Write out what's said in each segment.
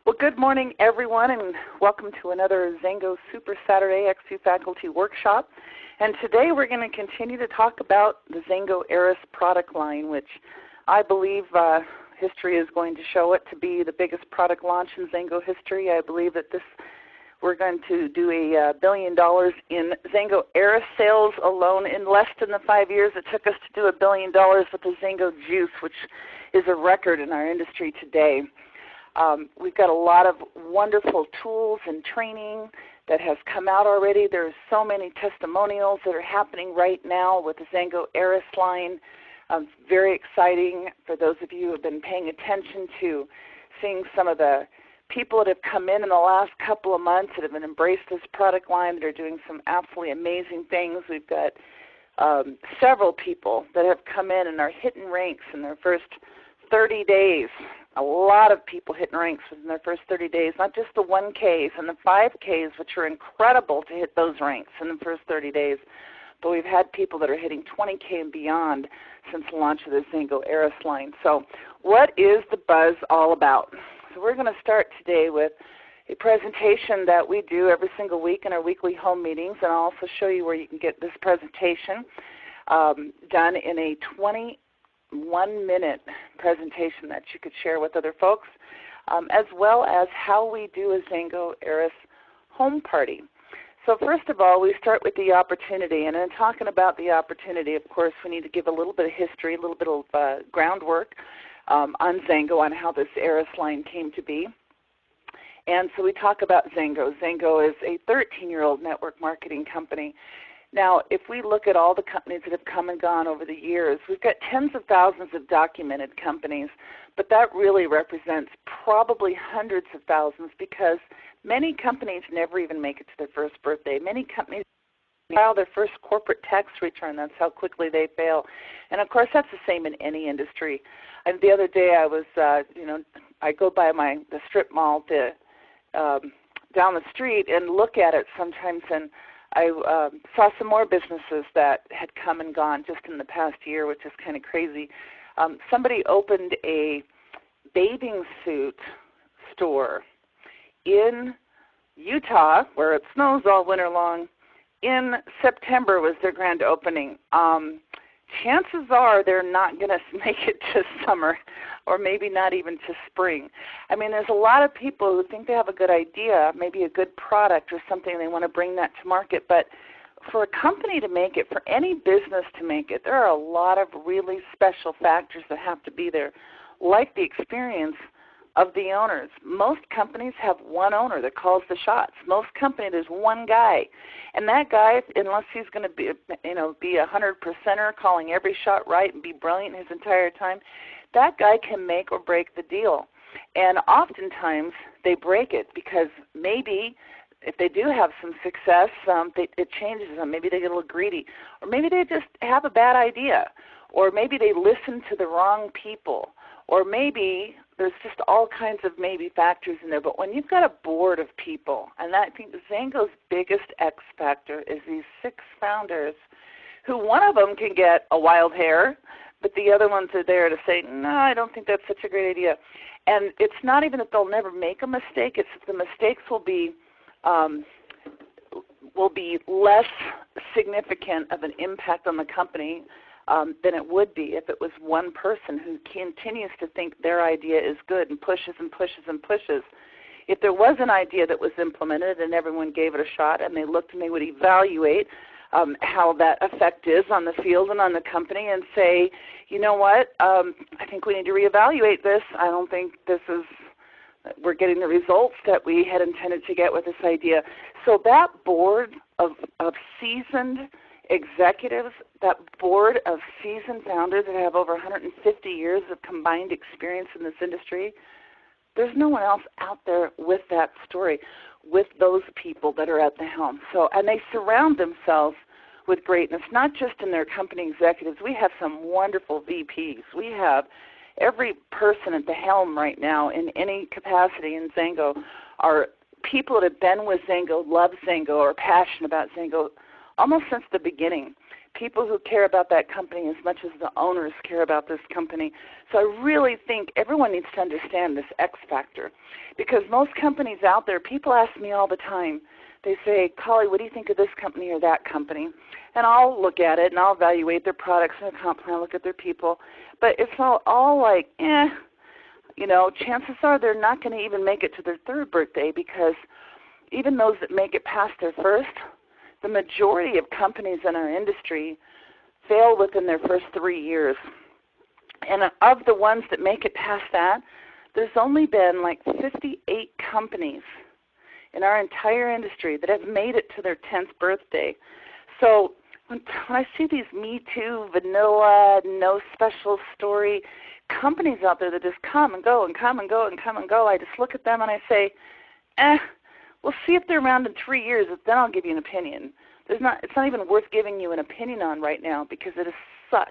Well, good morning, everyone, and welcome to another XANGO Super Saturday XU Faculty Workshop. And today we're going to continue to talk about the XANGO AERIS product line, which I believe history is going to show it to be the biggest product launch in XANGO history. I believe that we're going to do $1 billion in XANGO AERIS sales alone in less than the 5 years it took us to do $1 billion with the XANGO Juice, which is a record in our industry today. We've got a lot of wonderful tools and training that has come out already. There's so many testimonials that are happening right now with the XANGO AERIS line. Very exciting for those of you who have been paying attention to seeing some of the people that have come in the last couple of months that have embraced this product line that are doing some absolutely amazing things. We've got several people that have come in and are hitting ranks in their first 30 days. A lot of people hitting ranks within their first 30 days, not just the 1Ks and the 5Ks, which are incredible to hit those ranks in the first 30 days, but we've had people that are hitting 20K and beyond since the launch of the XANGO AERIS line. So what is the buzz all about? So we're going to start today with a presentation that we do every single week in our weekly home meetings, and I'll also show you where you can get this presentation done in a 21-minute presentation that you could share with other folks, as well as how we do a XANGO AERIS home party. So first of all, we start with the opportunity, and in talking about the opportunity, of course, we need to give a little bit of history, a little bit of groundwork on XANGO, on how this AERIS line came to be. And so we talk about XANGO. XANGO is a 13-year-old network marketing company. Now, if we look at all the companies that have come and gone over the years, we've got tens of thousands of documented companies, but that really represents probably hundreds of thousands because many companies never even make it to their first birthday. Many companies file their first corporate tax return. That's how quickly they fail. And, of course, that's the same in any industry. And the other day I was, I go by the strip mall down the street and look at it sometimes, and I saw some more businesses that had come and gone just in the past year, which is kind of crazy. Somebody opened a bathing suit store in Utah, where it snows all winter long. In September was their grand opening. Chances are they're not going to make it to summer, or maybe not even to spring. I mean, there's a lot of people who think they have a good idea, maybe a good product or something, they want to bring that to market. But for a company to make it, for any business to make it, there are a lot of really special factors that have to be there, like the experience of the owners. Most companies have one owner that calls the shots. Most companies, there's one guy. And that guy, unless he's going to be, be 100%er, calling every shot right and be brilliant his entire time, that guy can make or break the deal. And oftentimes they break it because maybe if they do have some success, it changes them. Maybe they get a little greedy. Or maybe they just have a bad idea. Or maybe they listen to the wrong people. Or maybe there's just all kinds of maybe factors in there. But when you've got a board of people, and I think XANGO's biggest X factor is these 6 founders who one of them can get a wild hair, but the other ones are there to say, no, I don't think that's such a great idea. And it's not even that they'll never make a mistake. It's that the mistakes will be less significant of an impact on the company than it would be if it was one person who continues to think their idea is good and pushes and pushes and pushes. If there was an idea that was implemented and everyone gave it a shot and they looked and they would evaluate how that effect is on the field and on the company and say, you know what, I think we need to reevaluate this. I don't think we're getting the results that we had intended to get with this idea. So that board of seasoned executives, that board of seasoned founders that have over 150 years of combined experience in this industry, there's no one else out there with that story, with those people that are at the helm. So, and they surround themselves with greatness, not just in their company executives. We have some wonderful VPs. We have every person at the helm right now in any capacity in XANGO are people that have been with XANGO, love XANGO, or passionate about XANGO almost since the beginning. people who care about that company as much as the owners care about this company. So I really think everyone needs to understand this X factor, because most companies out there, people ask me all the time, they say, Colli, what do you think of this company or that company? And I'll look at it and I'll evaluate their products and their comp plan, look at their people. But it's all like, you know, chances are they're not going to even make it to their third birthday, because even those that make it past their first, the majority of companies in our industry fail within their first 3 years. And of the ones that make it past that, there's only been like 58 companies in our entire industry that have made it to their 10th birthday. So when I see these Me Too, vanilla, no special story companies out there that just come and go and come and go and come and go, I just look at them and I say, we'll see if they're around in 3 years, then I'll give you an opinion. It's not even worth giving you an opinion on right now, because it is such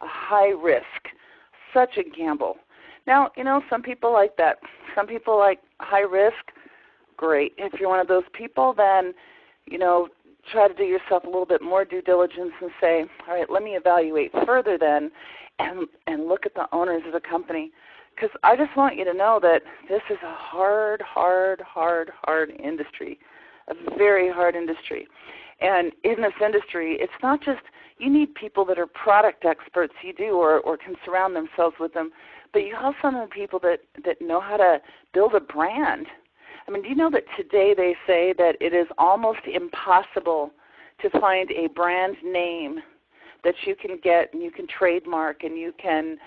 a high risk, such a gamble. Now, you know, some people like that. Some people like high risk. Great. If you're one of those people, then, you know, try to do yourself a little bit more due diligence and say, all right, let me evaluate further then and look at the owners of the company. Because I just want you to know that this is a hard industry, a very hard industry. And in this industry, it's not just you need people that are product experts, you do, or can surround themselves with them, but you also need people that know how to build a brand. I mean, do you know that today they say that it is almost impossible to find a brand name that you can get and you can trademark and you can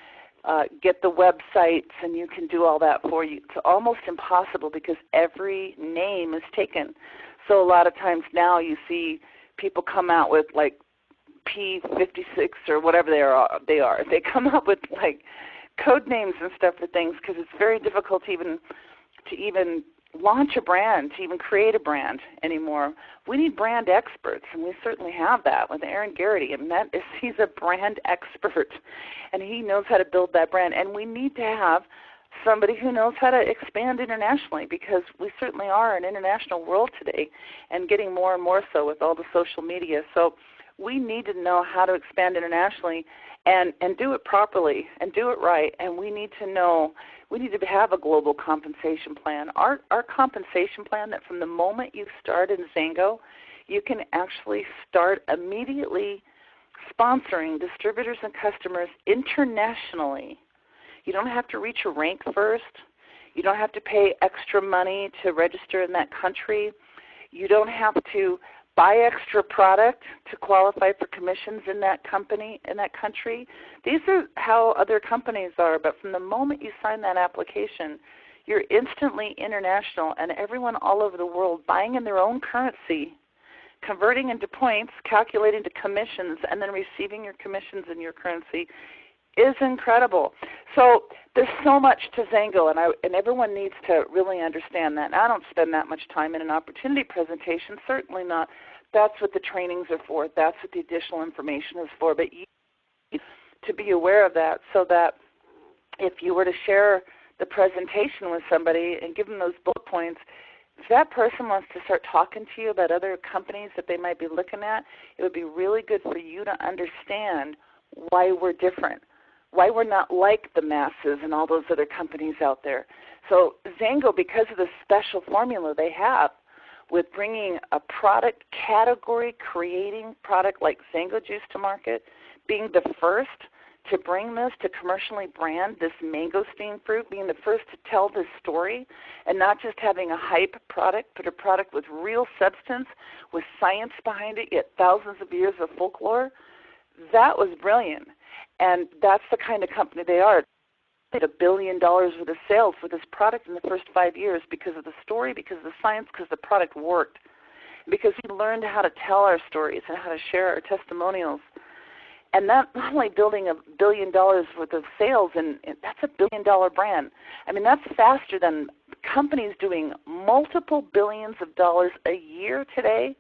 get the websites and you can do all that for you. It's almost impossible because every name is taken. So a lot of times now you see people come out with like P56 or whatever they are. They come up with like code names and stuff for things because it's very difficult to even launch a brand, to even create a brand anymore. We need brand experts, and we certainly have that with Aaron Garrity. And he's a brand expert, and he knows how to build that brand. And we need to have somebody who knows how to expand internationally, because we certainly are an international world today and getting more and more so with all the social media. So we need to know how to expand internationally and do it properly and do it right. And we need to have a global compensation plan. Our compensation plan, that from the moment you start in XANGO, you can actually start immediately sponsoring distributors and customers internationally. You don't have to reach a rank first. You don't have to pay extra money to register in that country. You don't have to buy extra product to qualify for commissions in that company, in that country. These are how other companies are, but from the moment you sign that application, you're instantly international, and everyone all over the world buying in their own currency, converting into points, calculating to commissions, and then receiving your commissions in your currency is incredible. So there's so much to XANGO, and everyone needs to really understand that. And I don't spend that much time in an opportunity presentation, certainly not. That's what the trainings are for. That's what the additional information is for. But you need to be aware of that, so that if you were to share the presentation with somebody and give them those bullet points, if that person wants to start talking to you about other companies that they might be looking at, it would be really good for you to understand why we're different, why we're not like the masses and all those other companies out there. So XANGO, because of the special formula they have with bringing a product category, creating product like XANGO juice to market, being the first to bring this, to commercially brand this mangosteen fruit, being the first to tell this story, and not just having a hype product, but a product with real substance, with science behind it, yet thousands of years of folklore, that was brilliant. And that's the kind of company they are. They had $1 billion worth of sales for this product in the first 5 years because of the story, because of the science, because the product worked, because we learned how to tell our stories and how to share our testimonials. And not only building $1 billion worth of sales, and that's $1 billion brand. I mean, that's faster than companies doing multiple billions of dollars a year today.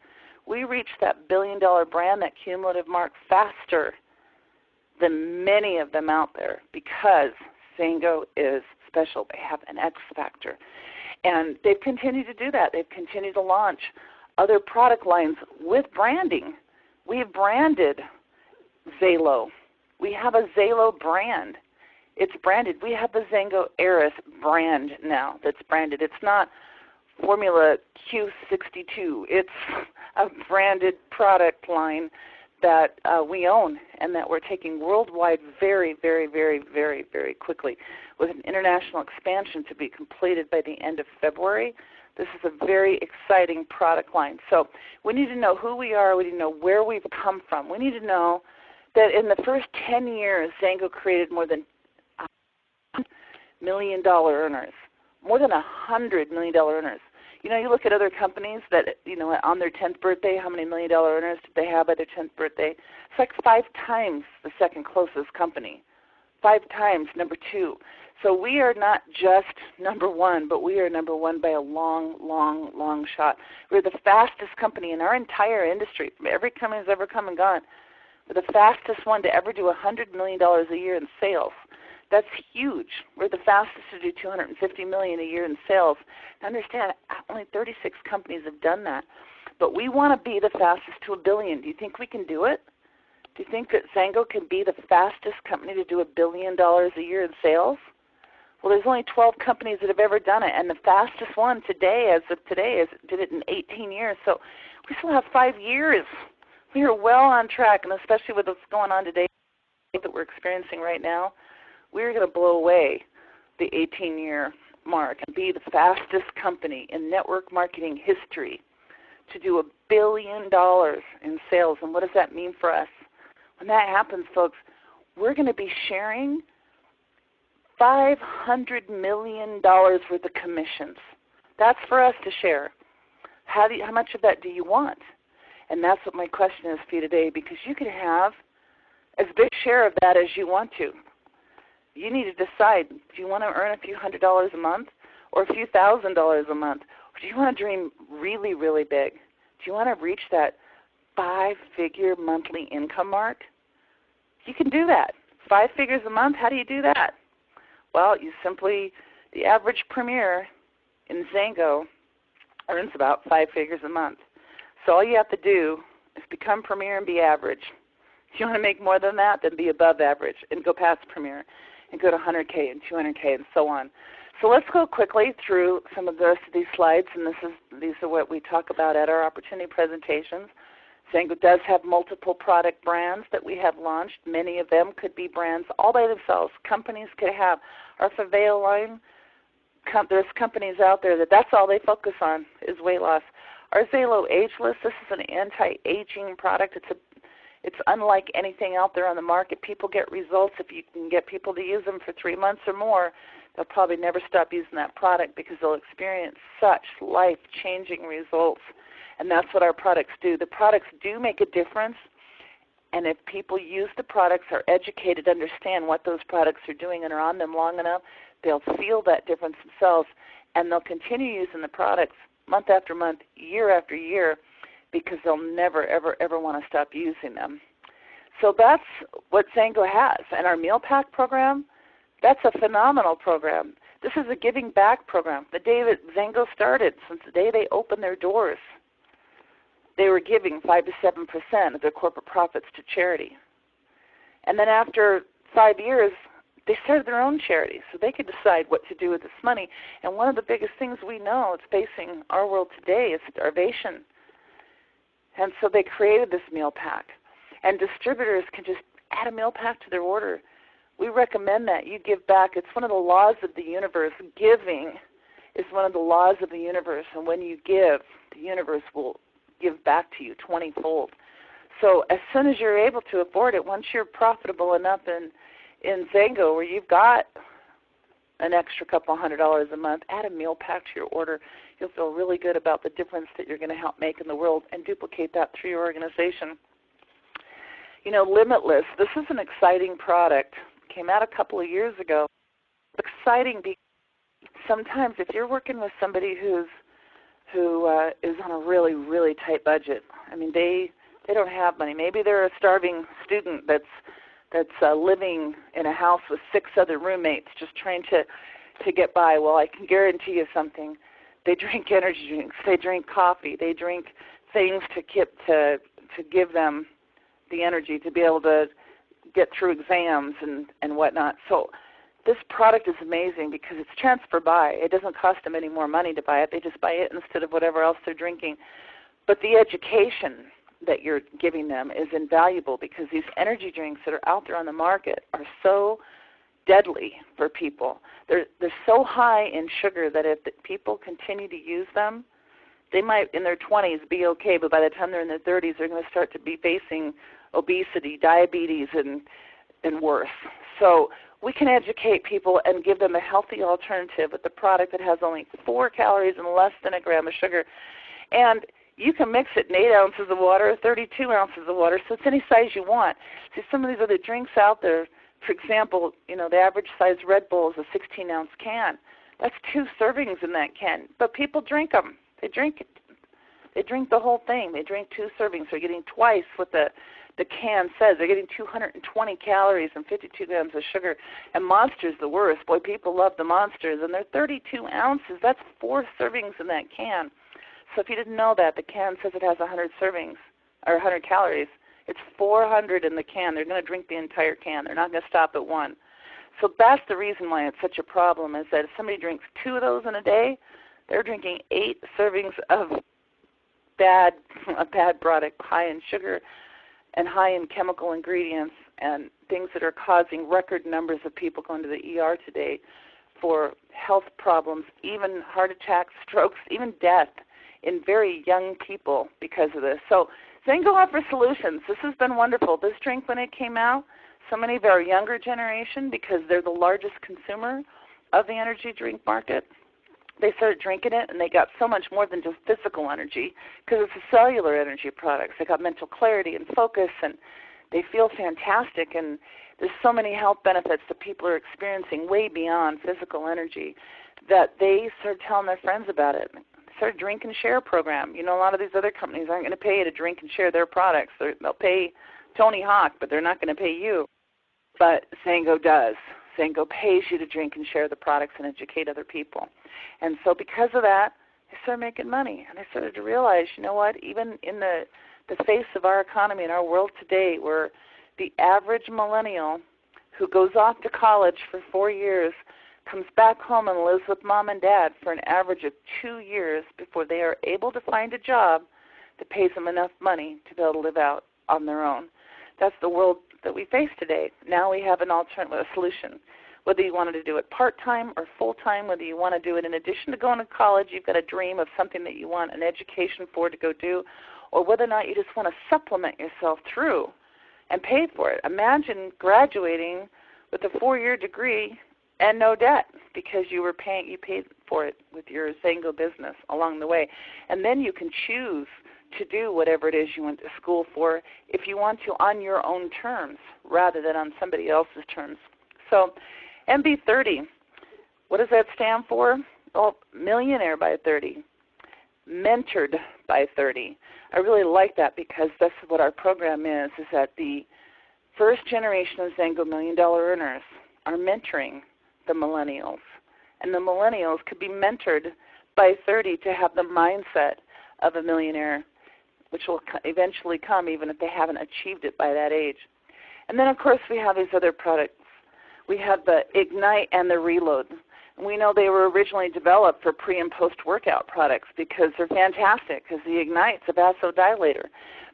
We reached that $1 billion brand, that cumulative mark, faster than many of them out there, because XANGO is special. They have an X factor. And they've continued to do that. They've continued to launch other product lines with branding. We've branded Zalo. We have a Zalo brand. It's branded. We have the XANGO AERIS brand now that's branded. It's not Formula Q62. It's a branded product line that we own and that we're taking worldwide very, very, very, very, very quickly, with an international expansion to be completed by the end of February. This is a very exciting product line. So we need to know who we are. We need to know where we've come from. We need to know that in the first 10 years, XANGO created more than $100 million earners, more than $100 million earners. You know, you look at other companies that, you know, on their 10th birthday, how many $1 million earners did they have by their 10th birthday? It's like 5 times the second closest company, 5 times number 2. So we are not just number 1, but we are number 1 by a long, long, long shot. We're the fastest company in our entire industry. From every company that's ever come and gone, we're the fastest one to ever do $100 million a year in sales. That's huge. We're the fastest to do $250 million a year in sales. Now understand, only 36 companies have done that. But we want to be the fastest to $1 billion. Do you think we can do it? Do you think that XANGO can be the fastest company to do $1 billion a year in sales? Well, there's only 12 companies that have ever done it, and the fastest one today, as of today, did it in 18 years. So we still have 5 years. We are well on track, and especially with what's going on today that we're experiencing right now, we're going to blow away the 18-year mark and be the fastest company in network marketing history to do $1 billion in sales. And what does that mean for us? When that happens, folks, we're going to be sharing $500 million worth of commissions. That's for us to share. How much of that do you want? And that's what my question is for you today, because you can have as big a share of that as you want to. You need to decide, do you want to earn a few $100s a month or a few $1,000s a month? Or do you want to dream really, really big? Do you want to reach that 5-figure monthly income mark? You can do that. 5 figures a month, how do you do that? Well, the average premier in XANGO earns about 5 figures a month. So all you have to do is become premier and be average. If you want to make more than that, then be above average and go past premier and go to 100K and 200K and so on. So let's go quickly through some of the rest of these slides, and these are what we talk about at our opportunity presentations. XANGO does have multiple product brands that we have launched. Many of them could be brands all by themselves. Companies could have our Faveo line. There's companies out there that's all they focus on is weight loss. Our Zalo Ageless, this is an anti-aging product. It's unlike anything out there on the market. People get results. If you can get people to use them for 3 months or more, they'll probably never stop using that product because they'll experience such life-changing results. And that's what our products do. The products do make a difference, and if people use the products, are educated, understand what those products are doing, and are on them long enough, they'll feel that difference themselves, and they'll continue using the products month after month, year after year, because they'll never, ever, ever want to stop using them. So that's what XANGO has. And our meal pack program, that's a phenomenal program. This is a giving back program. The day that XANGO started, since the day they opened their doors, they were giving 5 to 7% of their corporate profits to charity. And then after 5 years, they started their own charity, so they could decide what to do with this money. And one of the biggest things we know is facing our world today is starvation. And so they created this meal pack. And distributors can just add a meal pack to their order. We recommend that you give back. It's one of the laws of the universe. Giving is one of the laws of the universe. And when you give, the universe will give back to you 20-fold. So as soon as you're able to afford it, once you're profitable enough in XANGO where you've got an extra couple $100s a month, add a meal pack to your order. You'll feel really good about the difference that you're going to help make in the world and duplicate that through your organization. You know, Limitless, this is an exciting product. It came out a couple of years ago. It's exciting because sometimes if you're working with somebody who is on a really, really tight budget, I mean, they don't have money. Maybe they're a starving student that's living in a house with 6 other roommates just trying to get by. Well, I can guarantee you something. They drink energy drinks. They drink coffee. They drink things to give them the energy to be able to get through exams and whatnot. So this product is amazing because it's transfer buy. It doesn't cost them any more money to buy it. They just buy it instead of whatever else they're drinking. But the education that you're giving them is invaluable because these energy drinks that are out there on the market are so deadly for people. They're so high in sugar that if people continue to use them, they might in their 20s be okay, but by the time they're in their 30s, they're going to start to be facing obesity, diabetes, and worse. So we can educate people and give them a healthy alternative with a product that has only 4 calories and less than a gram of sugar. And you can mix it in 8 ounces of water or 32 ounces of water, so it's any size you want. See, some of these other drinks out there, for example, the average size Red Bull is a 16-ounce can. That's 2 servings in that can, but people drink them. They drink it. They drink the whole thing. They drink 2 servings. They're getting twice what the can says. They're getting 220 calories and 52 grams of sugar. And Monster's the worst. Boy, people love the Monsters, and they're 32 ounces. That's 4 servings in that can. So if you didn't know that, the can says it has 100 servings or 100 calories. It's 400 in the can. They're going to drink the entire can. They're not going to stop at 1. So that's the reason why it's such a problem, is that if somebody drinks 2 of those in a day, they're drinking 8 servings of a bad product, high in sugar and high in chemical ingredients and things that are causing record numbers of people going to the ER today for health problems, even heart attacks, strokes, even death in very young people because of this. So XANGO offers solutions. This has been wonderful. This drink, when it came out, so many of our younger generation, because they're the largest consumer of the energy drink market, they started drinking it, and they got so much more than just physical energy because it's a cellular energy product. They got mental clarity and focus, and they feel fantastic, and there's so many health benefits that people are experiencing way beyond physical energy that they started telling their friends about it. Started drink and share program. A lot of these other companies aren't going to pay you to drink and share their products. They'll pay Tony Hawk, but they're not going to pay you. But XANGO does. XANGO pays you to drink and share the products and educate other people. And so because of that, they started making money. And they started to realize, even in the face of our economy and our world today, where the average millennial who goes off to college for 4 years comes back home and lives with mom and dad for an average of 2 years before they are able to find a job that pays them enough money to be able to live out on their own. That's the world that we face today. Now we have an alternative, a solution. Whether you wanted to do it part-time or full-time, whether you want to do it in addition to going to college, you've got a dream of something that you want an education for to go do, or whether or not you just want to supplement yourself through and pay for it. Imagine graduating with a 4-year degree and no debt because you paid for it with your XANGO business along the way. And then you can choose to do whatever it is you went to school for if you want to on your own terms rather than on somebody else's terms. So MB30, what does that stand for? Well, millionaire by 30, mentored by 30. I really like that because that's what our program is that the first generation of XANGO $1 million earners are mentoring the millennials. And the millennials could be mentored by 30 to have the mindset of a millionaire, which will eventually come even if they haven't achieved it by that age. And then, of course, we have these other products. We have the Ignite and the Reload. And we know they were originally developed for pre- and post-workout products because they're fantastic because the Ignite's a vasodilator.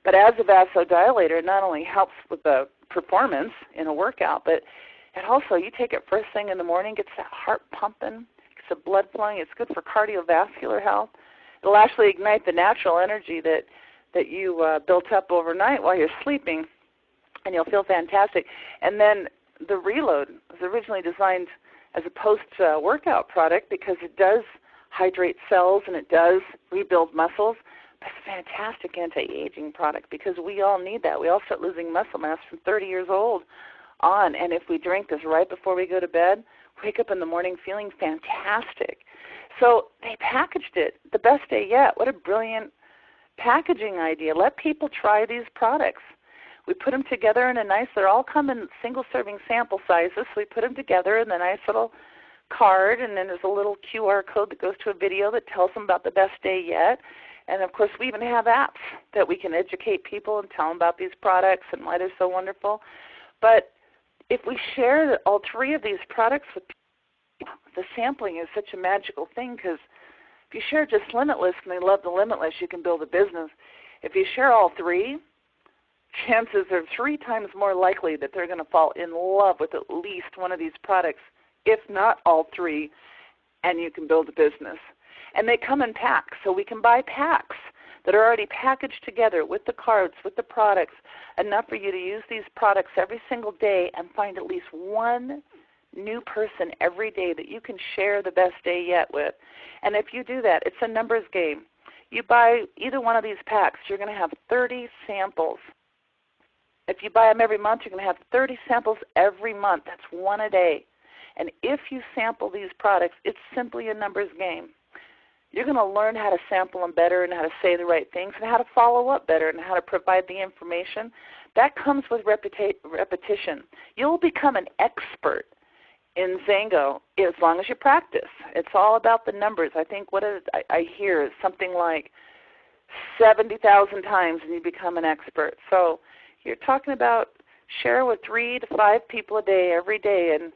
But as a vasodilator, it not only helps with the performance in a workout, but it also, you take it first thing in the morning, gets that heart pumping, gets the blood flowing. It's good for cardiovascular health. It'll actually ignite the natural energy that you built up overnight while you're sleeping, and you'll feel fantastic. And then the Reload was originally designed as a post-workout product because it does hydrate cells and it does rebuild muscles. But it's a fantastic anti-aging product because we all need that. We all start losing muscle mass from 30 years old on, and if we drink this right before we go to bed, wake up in the morning feeling fantastic. So they packaged it the best day yet. What a brilliant packaging idea. Let people try these products. We put them together in a nice, they're all come in single-serving sample sizes, so we put them together in a nice little card, and then there's a little QR code that goes to a video that tells them about the best day yet. And, of course, we even have apps that we can educate people and tell them about these products and why they're so wonderful. But if we share all three of these products with people, the sampling is such a magical thing, because if you share just Limitless and they love the Limitless, you can build a business. If you share all three, chances are 3 times more likely that they're going to fall in love with at least one of these products, if not all three, and you can build a business. And they come in packs, so we can buy packs that are already packaged together with the cards, with the products, enough for you to use these products every single day and find at least one new person every day that you can share the best day yet with. And if you do that, it's a numbers game. You buy either one of these packs, you're going to have 30 samples. If you buy them every month, you're going to have 30 samples every month. That's one a day. And if you sample these products, it's simply a numbers game. You're going to learn how to sample them better and how to say the right things and how to follow up better and how to provide the information. That comes with repetition. You'll become an expert in XANGO as long as you practice. It's all about the numbers. I think what I hear is something like 70,000 times and you become an expert. So you're talking about share with 3 to 5 people a day every day, and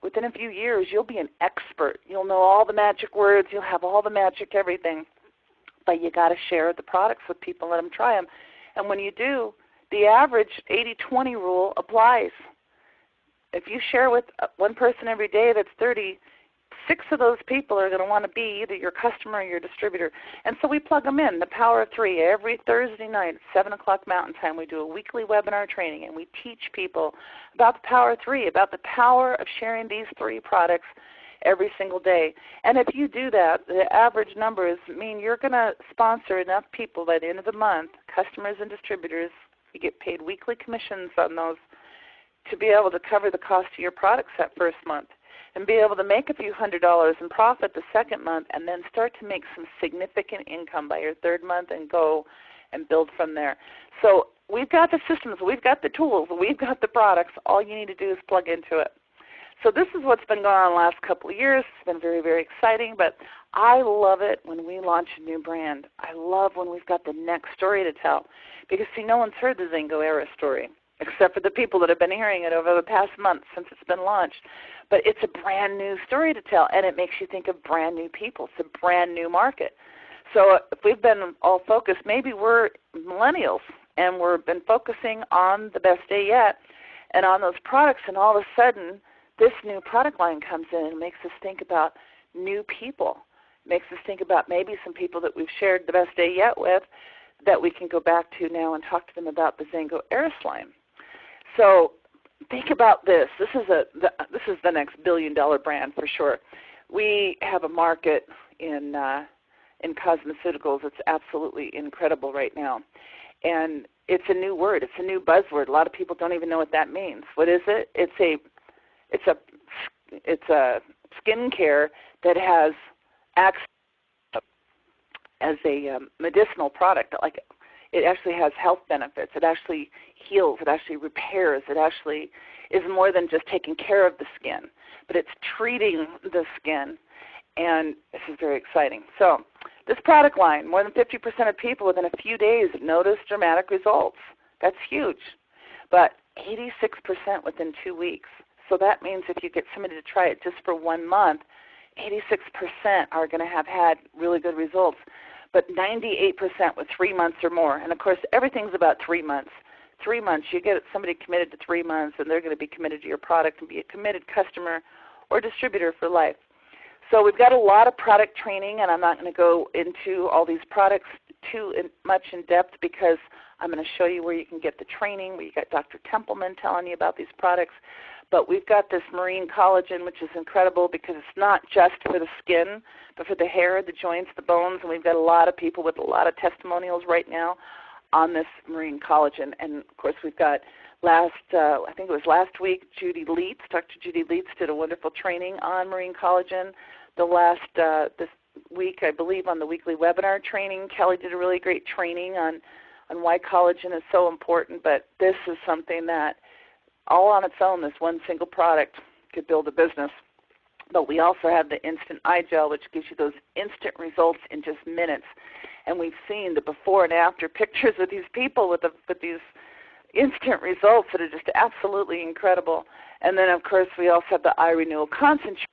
within a few years you'll be an expert. You'll know all the magic words. You'll have all the magic everything. But you got to share the products with people and let them try them. And when you do, the average 80-20 rule applies. If you share with one person every day that's 30, 6 of those people are going to want to be either your customer or your distributor. And so we plug them in, the power of 3. Every Thursday night at 7 o'clock Mountain Time, we do a weekly webinar training, and we teach people about the power of 3, about the power of sharing these 3 products every single day. And if you do that, the average numbers mean you're going to sponsor enough people by the end of the month, customers and distributors. You get paid weekly commissions on those to be able to cover the cost of your products that first month, and be able to make a few $100s in profit the second month, and then start to make some significant income by your third month and go and build from there. So we've got the systems, we've got the tools, we've got the products. All you need to do is plug into it. So this is what's been going on the last couple of years. It's been very, very exciting, but I love it when we launch a new brand. I love when we've got the next story to tell, because, see, no one's heard the XANGO AERIS story, except for the people that have been hearing it over the past month since it's been launched. But it's a brand new story to tell, and it makes you think of brand new people. It's a brand new market. So if we've been all focused, maybe we're millennials, and we've been focusing on the best day yet and on those products, and all of a sudden this new product line comes in and makes us think about new people, makes us think about maybe some people that we've shared the best day yet with that we can go back to now and talk to them about the XANGO AERIS line. So think about this. This is the next billion-dollar brand for sure. We have a market in cosmeceuticals that's absolutely incredible right now, and it's a new word. It's a new buzzword. A lot of people don't even know what that means. What is it? It's a skincare that has access as a medicinal product. Like, it actually has health benefits. It actually heals. It actually repairs. It actually is more than just taking care of the skin, but it's treating the skin, and this is very exciting. So this product line, more than 50% of people within a few days notice dramatic results. That's huge. But 86% within 2 weeks. So that means if you get somebody to try it just for 1 month, 86% are going to have had really good results. But 98% with 3 months or more. And, of course, everything's about 3 months. 3 months, you get somebody committed to 3 months, and they're going to be committed to your product and be a committed customer or distributor for life. So we've got a lot of product training, and I'm not going to go into all these products too much in depth, because I'm going to show you where you can get the training, where you got Dr. Templeman telling you about these products. But we've got this marine collagen, which is incredible because it's not just for the skin, but for the hair, the joints, the bones. And we've got a lot of people with a lot of testimonials right now on this marine collagen. And, of course, we've got I think it was last week, Judy Leitz, Dr. Judy Leitz did a wonderful training on marine collagen. This week, I believe, on the weekly webinar training, Kelly did a really great training on why collagen is so important. But this is something that all on its own, this one single product could build a business. But we also have the instant eye gel, which gives you those instant results in just minutes. And we've seen the before and after pictures of these people with these instant results that are just absolutely incredible. And then, of course, we also have the eye renewal concentrate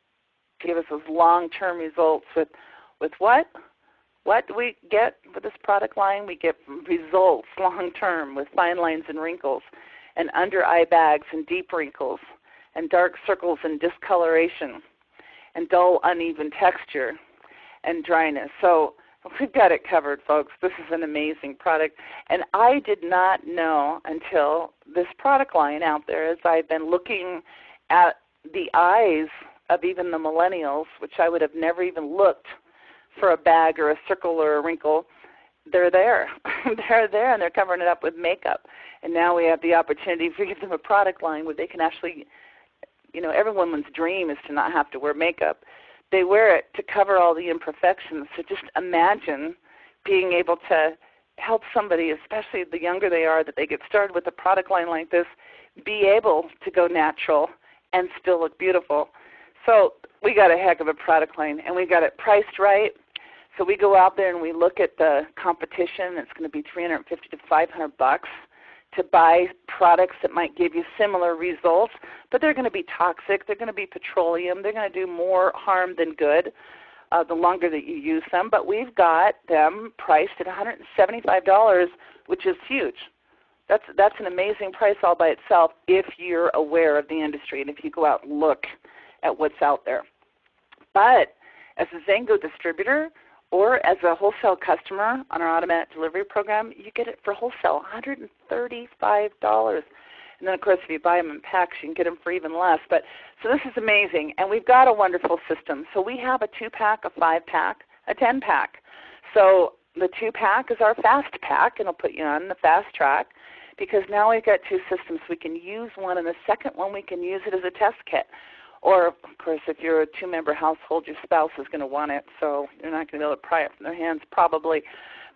to give us those long-term results with what? What do we get with this product line? We get results long-term with fine lines and wrinkles and under eye bags and deep wrinkles and dark circles and discoloration and dull, uneven texture and dryness. So we've got it covered, folks. This is an amazing product. And I did not know until this product line out there, as I've been looking at the eyes of even the millennials, which I would have never even looked for a bag or a circle or a wrinkle. They're there. They're there, and they're covering it up with makeup. And now we have the opportunity to give them a product line where they can actually, you know, every woman's dream is to not have to wear makeup. They wear it to cover all the imperfections. So just imagine being able to help somebody, especially the younger they are, that they get started with a product line like this, be able to go natural and still look beautiful. So we got a heck of a product line, and we got it priced right. So we go out there and we look at the competition. It's going to be $350 to $500 to buy products that might give you similar results, but they're going to be toxic. They're going to be petroleum. They're going to do more harm than good the longer that you use them. But we've got them priced at $175, which is huge. That's an amazing price all by itself if you're aware of the industry and if you go out and look at what's out there. But as a XANGO distributor or as a wholesale customer on our automatic delivery program, you get it for wholesale, $135. And then, of course, if you buy them in packs, you can get them for even less. But so this is amazing. And we've got a wonderful system. So we have a 2-pack, a 5-pack, a 10-pack. So the 2-pack is our fast pack, and it'll put you on the fast track because now we've got 2 systems. We can use one, and the second one we can use it as a test kit. Or, of course, if you're a 2-member household, your spouse is going to want it, so you're not going to be able to pry it from their hands probably.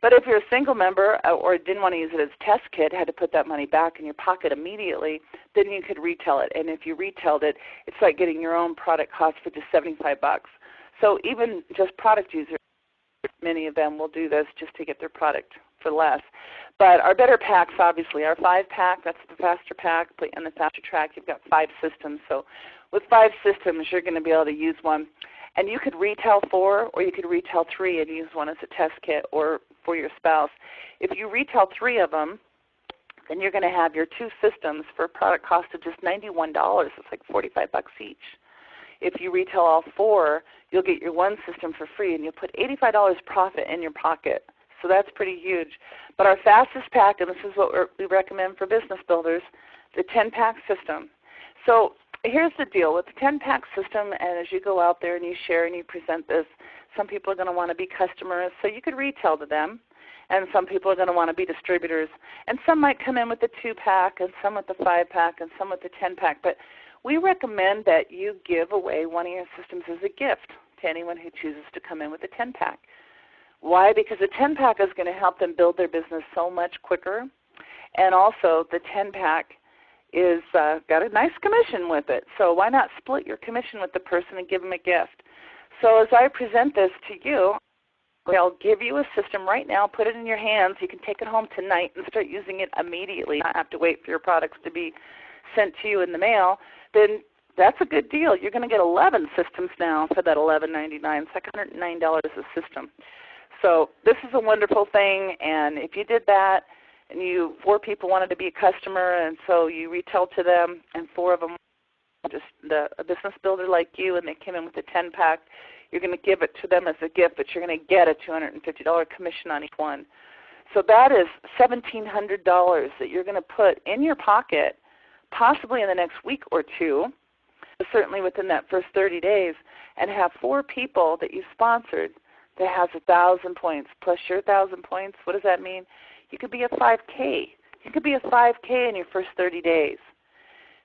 But if you're a single member or didn't want to use it as a test kit, had to put that money back in your pocket immediately, then you could retail it. And if you retailed it, it's like getting your own product cost for just $75. So even just product users, many of them will do this just to get their product for less. But our better packs, obviously, our 5-pack, that's the faster pack, put you on the faster track. You've got 5 systems. So with 5 systems, you're going to be able to use one. And you could retail 4 or you could retail 3 and use one as a test kit or for your spouse. If you retail 3 of them, then you're going to have your 2 systems for a product cost of just $91. It's like $45 each. If you retail all 4, you'll get your 1 system for free, and you'll put $85 profit in your pocket. So that's pretty huge. But our fastest pack, and this is what we recommend for business builders, the 10-pack system. So here's the deal. With the 10-pack system, and as you go out there and you share and you present this, some people are going to want to be customers, so you could retail to them. And some people are going to want to be distributors. And some might come in with the 2-pack, and some with the 5-pack, and some with the 10-pack. But we recommend that you give away one of your systems as a gift to anyone who chooses to come in with a 10-pack. Why? Because the 10-pack is going to help them build their business so much quicker. And also the 10-pack is got a nice commission with it. So why not split your commission with the person and give them a gift? So as I present this to you, I'll give you a system right now, put it in your hands. You can take it home tonight and start using it immediately, not have to wait for your products to be sent to you in the mail. Then that's a good deal. You're going to get 11 systems now for that $11.99. It's like $109 a system. So this is a wonderful thing, and if you did that and 4 people wanted to be a customer, and so you retail to them, and 4 of them just a business builder like you, and they came in with a 10-pack, you're going to give it to them as a gift, but you're going to get a $250 commission on each one. So that is $1,700 that you're going to put in your pocket, possibly in the next week or 2, certainly within that first 30 days, and have 4 people that you sponsored that has 1,000 points plus your 1,000 points. What does that mean? You could be a 5K. You could be a 5K in your first 30 days.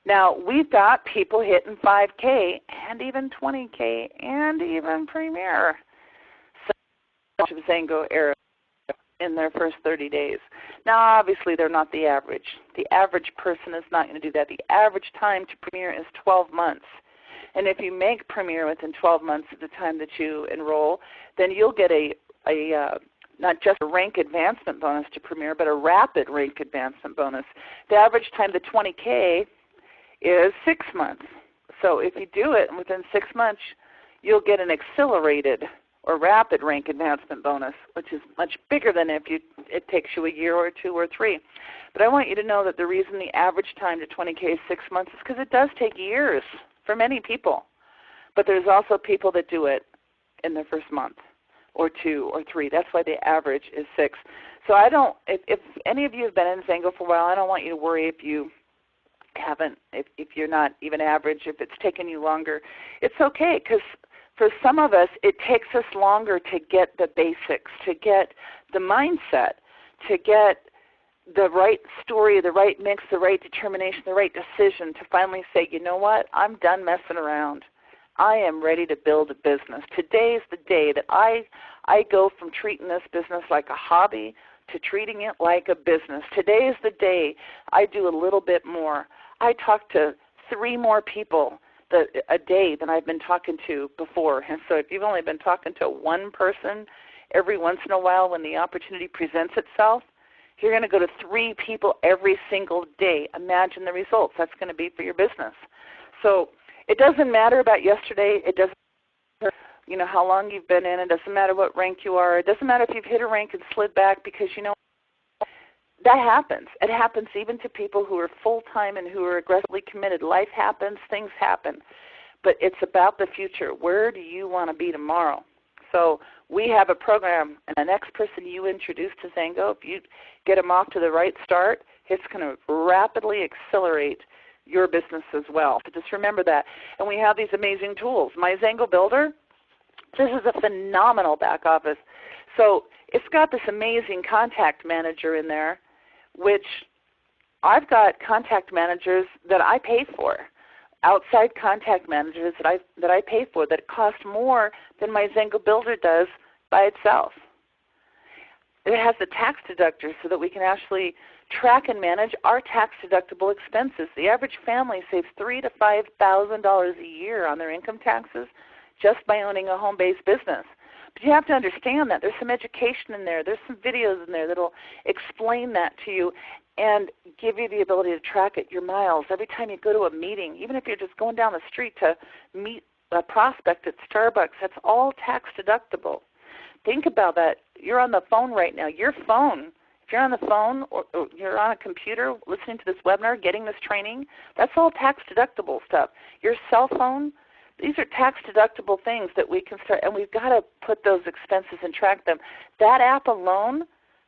Now, we've got people hitting 5K and even 20K and even Premier. So XANGO AERIS in their first 30 days. Now, obviously, they're not the average. The average person is not going to do that. The average time to Premier is 12 months. And if you make Premier within 12 months of the time that you enroll, then you'll get a not just a rank advancement bonus to Premier, but a rapid rank advancement bonus. The average time to 20K is 6 months. So if you do it within 6 months, you'll get an accelerated or rapid rank advancement bonus, which is much bigger than if it takes you a year or 2 or 3. But I want you to know that the reason the average time to 20K is 6 months is because it does take years for many people. But there's also people that do it in their first month or 2 or 3. That's why the average is 6. So I don't, if any of you have been in XANGO for a while, I don't want you to worry if you haven't, if you're not even average, if it's taken you longer. It's okay, because for some of us, it takes us longer to get the basics, to get the mindset, to get the right story, the right mix, the right determination, the right decision to finally say, you know what, I'm done messing around. I am ready to build a business. Today is the day that I go from treating this business like a hobby to treating it like a business. Today is the day I do a little bit more. I talk to 3 more people a day than I've been talking to before. And so if you've only been talking to one person every once in a while when the opportunity presents itself, you're going to go to 3 people every single day. Imagine the results that's going to be for your business. So it doesn't matter about yesterday. It doesn't matter, you know, how long you've been in. It doesn't matter what rank you are. It doesn't matter if you've hit a rank and slid back, because, you know, that happens. It happens even to people who are full-time and who are aggressively committed. Life happens. Things happen. But it's about the future. Where do you want to be tomorrow? So we have a program, and the next person you introduce to XANGO, if you get them off to the right start, it's going to rapidly accelerate your business as well. So just remember that. And we have these amazing tools. My XANGO Builder, this is a phenomenal back office. So it's got this amazing contact manager in there, which I've got contact managers that I pay for, outside contact managers that I pay for that cost more than my XANGO Builder does by itself. It has the tax deductor so that we can actually track and manage our tax-deductible expenses. The average family saves $3,000 to $5,000 a year on their income taxes just by owning a home-based business. But you have to understand that. There's some education in there. There's some videos in there that will explain that to you and give you the ability to track it, your miles. Every time you go to a meeting, even if you're just going down the street to meet a prospect at Starbucks, that's all tax-deductible. Think about that. You're on the phone right now. Your phone, if you're on the phone or you're on a computer listening to this webinar, getting this training, that's all tax-deductible stuff. Your cell phone, these are tax-deductible things that we can start, and we've got to put those expenses and track them. That app alone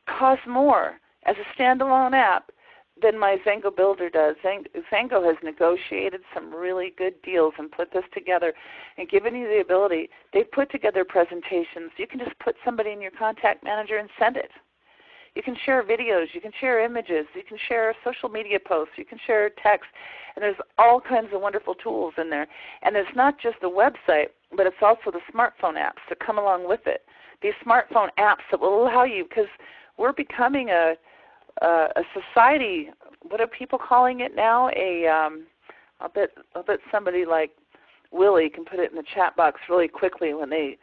costs more as a standalone app than my XANGO Builder does. XANGO has negotiated some really good deals and put this together and given you the ability. They've put together presentations. You can just put somebody in your contact manager and send it. You can share videos. You can share images. You can share social media posts. You can share text. And there's all kinds of wonderful tools in there. And it's not just the website, but it's also the smartphone apps that come along with it. These smartphone apps that will allow you, because we're becoming a society. What are people calling it now? I'll bet somebody like Willie can put it in the chat box really quickly when they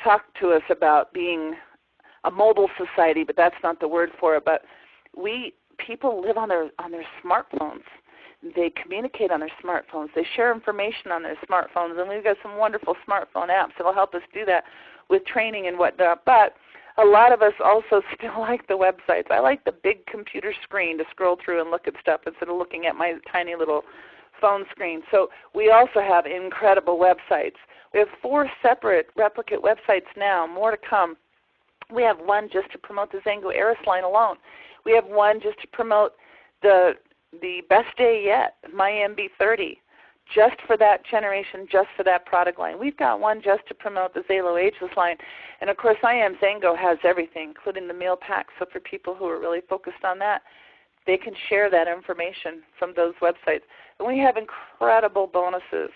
talk to us about being a mobile society, but that's not the word for it. But people live on their smartphones. They communicate on their smartphones. They share information on their smartphones, and we've got some wonderful smartphone apps that will help us do that with training and whatnot. But a lot of us also still like the websites. I like the big computer screen to scroll through and look at stuff instead of looking at my tiny little phone screen. So we also have incredible websites. We have 4 separate replicate websites now, more to come. We have one just to promote the XANGO AERIS line alone. We have one just to promote the best day yet, my MB30, just for that generation, just for that product line. We've got one just to promote the Zalo Ageless line. And of course, I Am XANGO has everything, including the meal pack. So for people who are really focused on that, they can share that information from those websites. And we have incredible bonuses.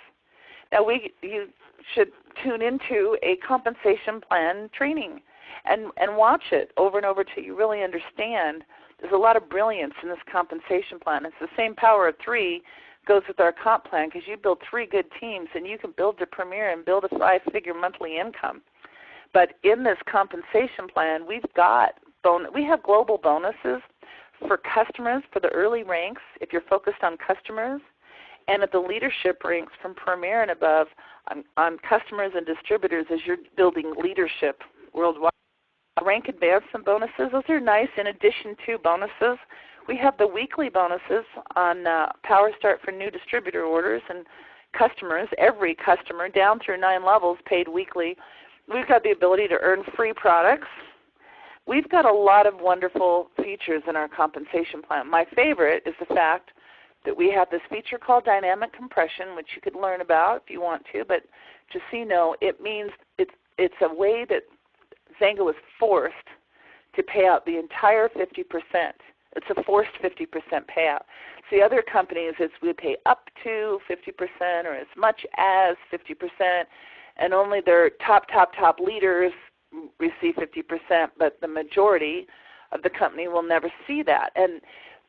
Now, you should tune into a compensation plan training and watch it over and over till you really understand. There's a lot of brilliance in this compensation plan. It's the same power of 3 goes with our comp plan because you build 3 good teams and you can build to Premier and build a 5-figure monthly income. But in this compensation plan, we have global bonuses for customers for the early ranks if you're focused on customers, and at the leadership ranks from Premier and above on customers and distributors as you're building leadership worldwide. Rank advancement bonuses, those are nice in addition to bonuses. We have the weekly bonuses on Power Start for new distributor orders and customers, every customer down through 9 levels paid weekly. We've got the ability to earn free products. We've got a lot of wonderful features in our compensation plan. My favorite is the fact that we have this feature called dynamic compression, which you could learn about if you want to, but just so you know, it means it's a way that XANGO is forced to pay out the entire 50%. It's a forced 50% payout. See, other companies, we pay up to 50% or as much as 50%, and only their top leaders receive 50%, but the majority of the company will never see that. And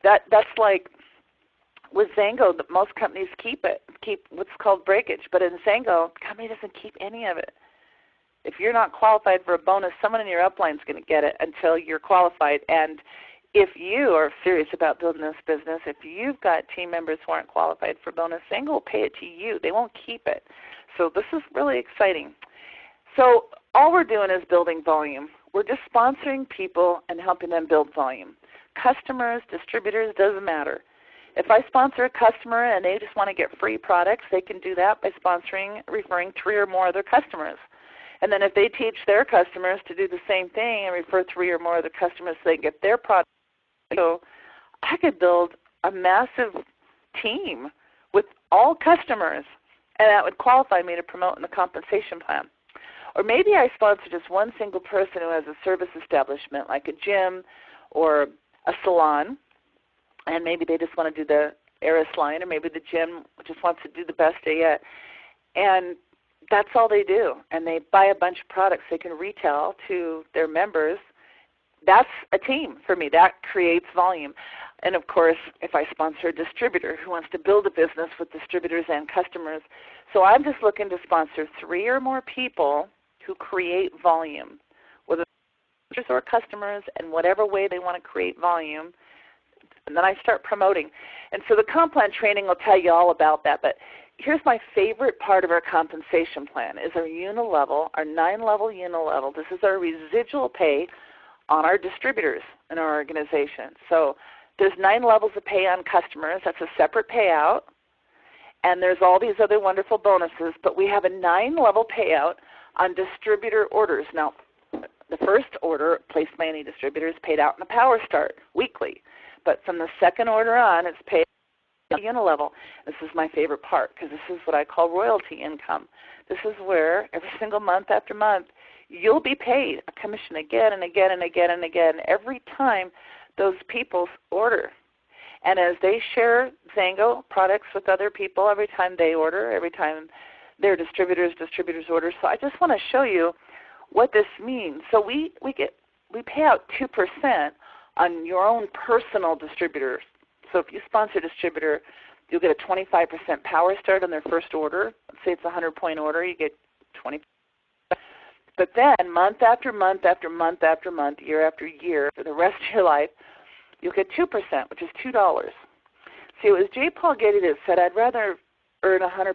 that's like with XANGO, most companies keep what's called breakage, but in XANGO, the company doesn't keep any of it. If you're not qualified for a bonus, someone in your upline is going to get it until you're qualified. And if you are serious about building this business, if you've got team members who aren't qualified for bonus, XANGO will pay it to you. They won't keep it. So this is really exciting. So all we're doing is building volume. We're just sponsoring people and helping them build volume. Customers, distributors, doesn't matter. If I sponsor a customer and they just want to get free products, they can do that by referring 3 or more of their customers. And then if they teach their customers to do the same thing and refer 3 or more of their customers so they can get their products, so I could build a massive team with all customers, and that would qualify me to promote in the compensation plan. Or maybe I sponsor just one single person who has a service establishment like a gym or a salon, and maybe they just want to do the AERIS line, or maybe the gym just wants to do the best day yet. And that's all they do. And they buy a bunch of products they can retail to their members. That's a team for me. That creates volume. And of course, if I sponsor a distributor who wants to build a business with distributors and customers. So I'm just looking to sponsor 3 or more people who create volume, whether distributors or customers, in whatever way they want to create volume. And then I start promoting. And so the comp plan training will tell you all about that. But here's my favorite part of our compensation plan is our unilevel, our 9-level unilevel. This is our residual pay on our distributors in our organization. So there's 9 levels of pay on customers. That's a separate payout. And there's all these other wonderful bonuses. But we have a 9-level payout on distributor orders. Now, the first order placed by any distributor is paid out in a Power Start weekly. But from the second order on, it's paid at unilevel. This is my favorite part because this is what I call royalty income. This is where every single month after month, you'll be paid a commission again and again and again and again every time those people order. And as they share XANGO products with other people, every time they order, every time their distributors order. So I just want to show you what this means. So we pay out 2% on your own personal distributors. So if you sponsor a distributor, you'll get a 25% Power Start on their first order. Let's say it's a 100-point order, you get 20%. But then month after month after month after month, year after year, for the rest of your life, you'll get 2%, which is $2. See, it was J. Paul Getty that said, I'd rather earn 100%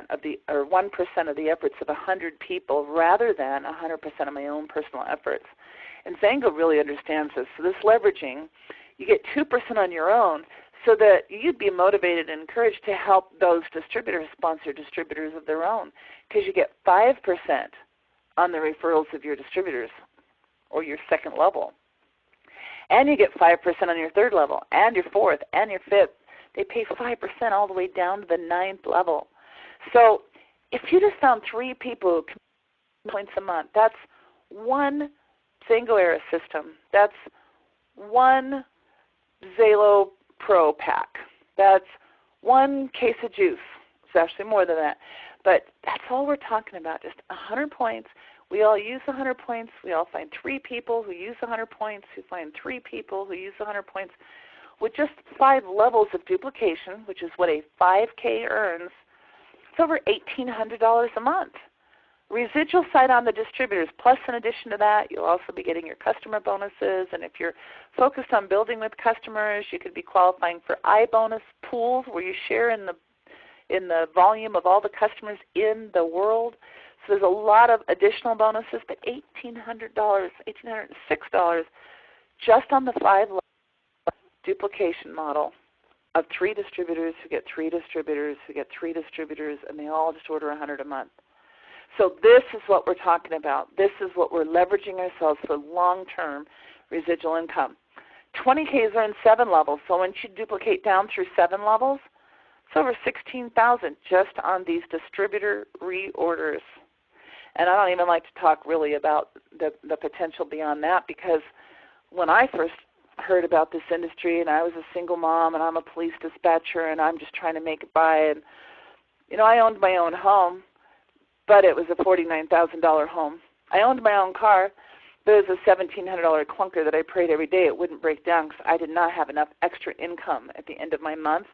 of the, or 1% of the efforts of 100 people rather than 100% of my own personal efforts. And XANGO really understands this. So this leveraging, you get 2% on your own so that you'd be motivated and encouraged to help those distributors sponsor distributors of their own because you get 5% on the referrals of your distributors or your second level. And you get 5% on your third level and your fourth and your fifth. They pay 5% all the way down to the 9th level. So if you just found 3 people who can points a month, that's 1 XANGO AERIS system. That's 1 Zalo Pro pack. That's 1 case of juice. It's actually more than that. But that's all we're talking about, just 100 points. We all use 100 points. We all find 3 people who use 100 points, who find 3 people who use 100 points. with just 5 levels of duplication, which is what a 5K earns, it's over $1,800 a month. Residual side on the distributors, plus in addition to that, you'll also be getting your customer bonuses, and if you're focused on building with customers, you could be qualifying for iBonus pools where you share in the volume of all the customers in the world. So there's a lot of additional bonuses, but $1,800, $1,806 just on the 5 level duplication model of 3 distributors who get 3 distributors who get 3 distributors, and they all just order $100 a month. So this is what we're talking about. This is what we're leveraging ourselves for long-term residual income. 20K is earned 7 levels, so once you duplicate down through 7 levels, it's over $16,000 just on these distributor reorders. And I don't even like to talk really about the potential beyond that, because when I first heard about this industry, and I was a single mom, and I'm a police dispatcher, and I'm just trying to make it by, and I owned my own home, but it was a $49,000 home. I owned my own car, but it was a $1,700 clunker that I prayed every day it wouldn't break down because I did not have enough extra income at the end of my month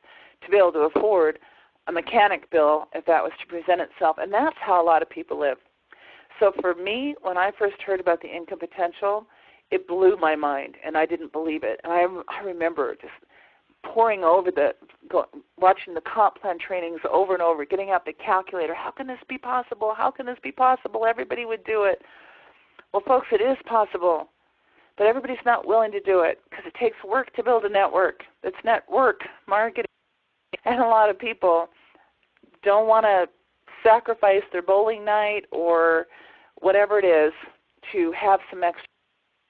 to be able to afford a mechanic bill if that was to present itself. And that's how a lot of people live. So for me, when I first heard about the income potential, it blew my mind, and I didn't believe it. And I remember just poring over watching the comp plan trainings over and over, getting out the calculator. How can this be possible? How can this be possible? Everybody would do it. Well, folks, it is possible, but everybody's not willing to do it because it takes work to build a network. It's network marketing, and a lot of people don't want to sacrifice their bowling night or whatever it is to have some extra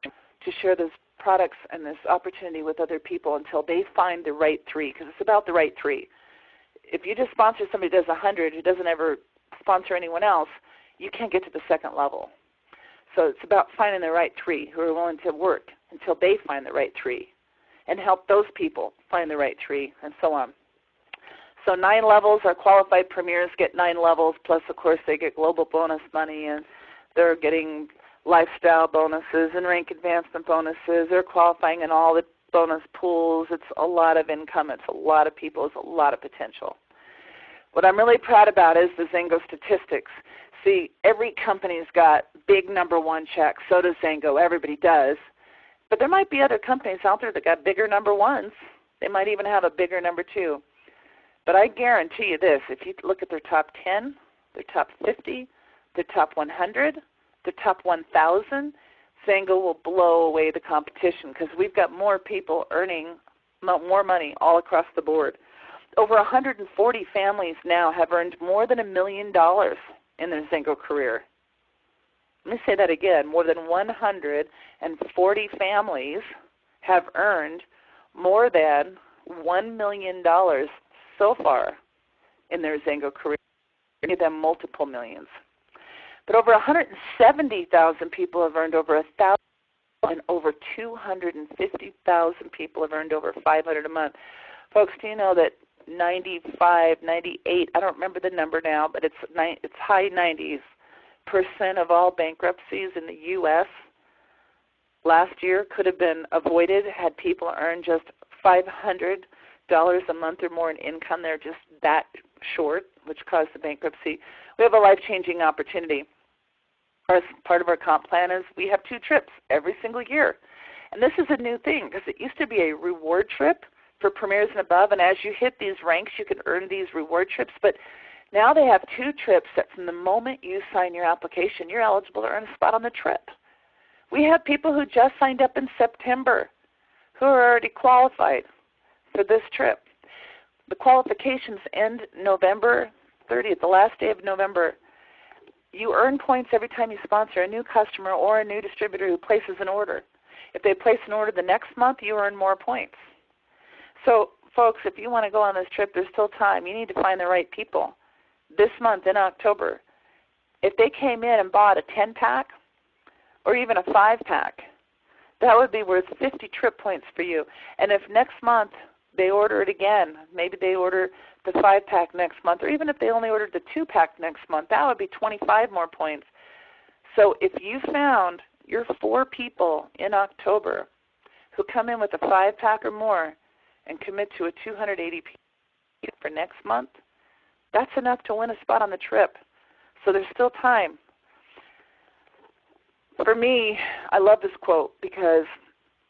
to share those products and this opportunity with other people until they find the right 3, because it's about the right 3. If you just sponsor somebody who does 100 who doesn't ever sponsor anyone else, you can't get to the second level. So it's about finding the right 3 who are willing to work until they find the right 3 and help those people find the right 3, and so on. So 9 levels, our qualified premiers get 9 levels, plus of course they get global bonus money, and they're getting lifestyle bonuses and rank advancement bonuses. They're qualifying in all the bonus pools. It's a lot of income. It's a lot of people. It's a lot of potential. What I'm really proud about is the XANGO statistics. See, every company's got big number 1 checks. So does XANGO. Everybody does. But there might be other companies out there that got bigger number 1s. They might even have a bigger number 2. But I guarantee you this, if you look at their top 10, their top 50, their top 100, the top 1,000, XANGO will blow away the competition because we've got more people earning more money all across the board. Over 140 families now have earned more than $1 million in their XANGO career. Let me say that again. More than 140 families have earned more than $1 million so far in their XANGO career. Many of them multiple millions. But over 170,000 people have earned over 1,000, and over 250,000 people have earned over $500 a month. Folks, do you know that 95, 98, I don't remember the number now, but it's high 90s% of all bankruptcies in the U.S. last year could have been avoided had people earned just $500 a month or more in income. They're just that short, which caused the bankruptcy. We have a life-changing opportunity. As part of our comp plan is we have 2 trips every single year. And this is a new thing because it used to be a reward trip for premiers and above, and as you hit these ranks, you can earn these reward trips. But now they have 2 trips that from the moment you sign your application, you're eligible to earn a spot on the trip. We have people who just signed up in September who are already qualified for this trip. The qualifications end November 30th, the last day of November. You earn points every time you sponsor a new customer or a new distributor who places an order. If they place an order the next month, you earn more points. So, folks, if you want to go on this trip, there's still time. You need to find the right people. This month in October, if they came in and bought a 10-pack or even a 5-pack, that would be worth 50 trip points for you. And if next month they order it again, maybe they order the 5-pack next month, or even if they only ordered the 2-pack next month, that would be 25 more points. So if you found your 4 people in October who come in with a 5-pack or more, and commit to a 280 for next month, that's enough to win a spot on the trip. So there's still time. For me, I love this quote because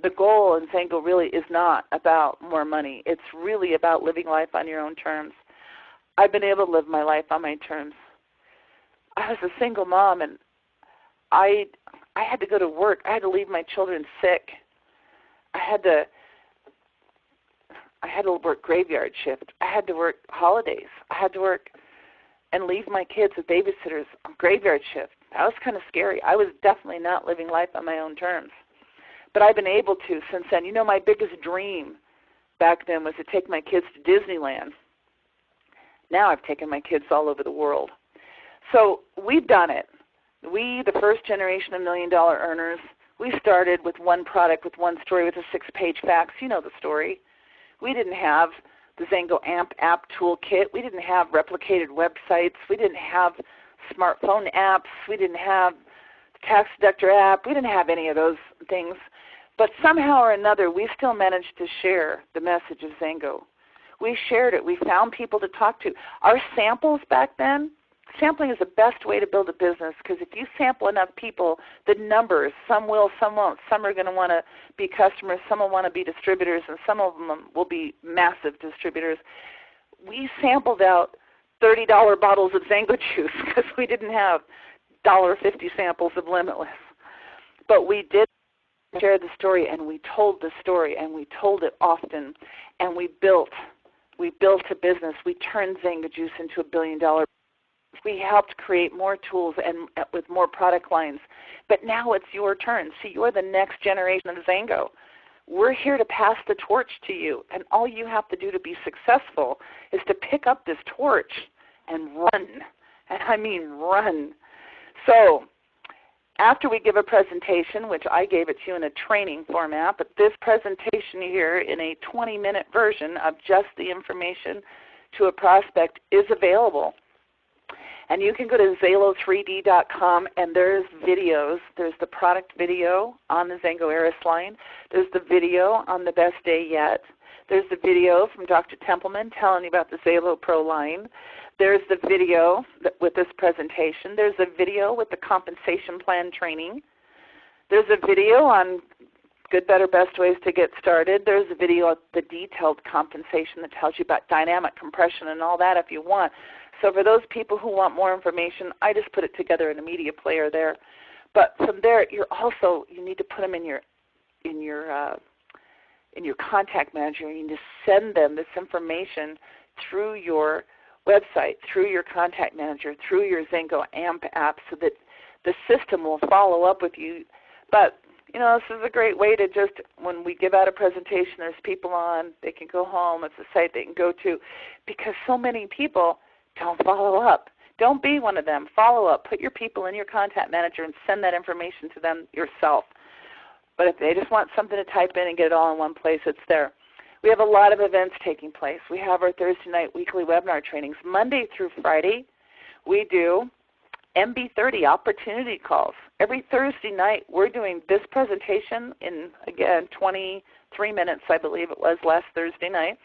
the goal in XANGO really is not about more money. It's really about living life on your own terms. I've been able to live my life on my terms. I was a single mom, and I had to go to work. I had to leave my children sick. I had to work graveyard shift. I had to work holidays. I had to work and leave my kids with babysitters on graveyard shift. That was kind of scary. I was definitely not living life on my own terms. But I've been able to since then. You know, my biggest dream back then was to take my kids to Disneyland. Now I've taken my kids all over the world. So we've done it. We, the first generation of $1 million earners, we started with one product, with one story, with a 6-page fax. You know the story. We didn't have the XANGO AMP app toolkit. We didn't have replicated websites. We didn't have smartphone apps. We didn't have the tax deductor app. We didn't have any of those things. But somehow or another, we still managed to share the message of XANGO. We shared it. We found people to talk to. Our samples back then, sampling is the best way to build a business because if you sample enough people, the numbers, some will, some won't. Some are going to want to be customers, some will want to be distributors, and some of them will be massive distributors. We sampled out $30 bottles of XANGO juice because we didn't have $1.50 samples of Limitless. But we did share the story, and we told the story, and we told it often, and we built a business. We turned XANGO juice into a $1 billion. We helped create more tools and with more product lines. But now it's your turn. See, you're the next generation of XANGO. We're here to pass the torch to you, and all you have to do to be successful is to pick up this torch and run. And I mean run. So after we give a presentation, which I gave it to you in a training format, but this presentation here in a 20-minute version of just the information to a prospect is available. And you can go to Zalo3D.com, and there's videos. There's the product video on the XANGO AERIS line. There's the video on the best day yet. There's the video from Dr. Templeman telling you about the Zalo Pro line. There's the video with this presentation. There's a video with the compensation plan training. There's a video on good, better, best ways to get started. There's a video of the detailed compensation that tells you about dynamic compression and all that if you want. So for those people who want more information, I just put it together in a media player there. But from there, you need to put them in your contact manager. You need to send them this information through your website, through your contact manager, through your XANGO AMP app, so that the system will follow up with you. But you know, this is a great way to just, when we give out a presentation, there's people on, they can go home. It's a site they can go to, because so many people don't follow up. Don't be one of them. Follow up. Put your people in your contact manager and send that information to them yourself. But if they just want something to type in and get it all in one place, it's there. We have a lot of events taking place. We have our Thursday night weekly webinar trainings. Monday through Friday, we do MB30 opportunity calls. Every Thursday night, we're doing this presentation in, again, 23 minutes, I believe it was last Thursday night.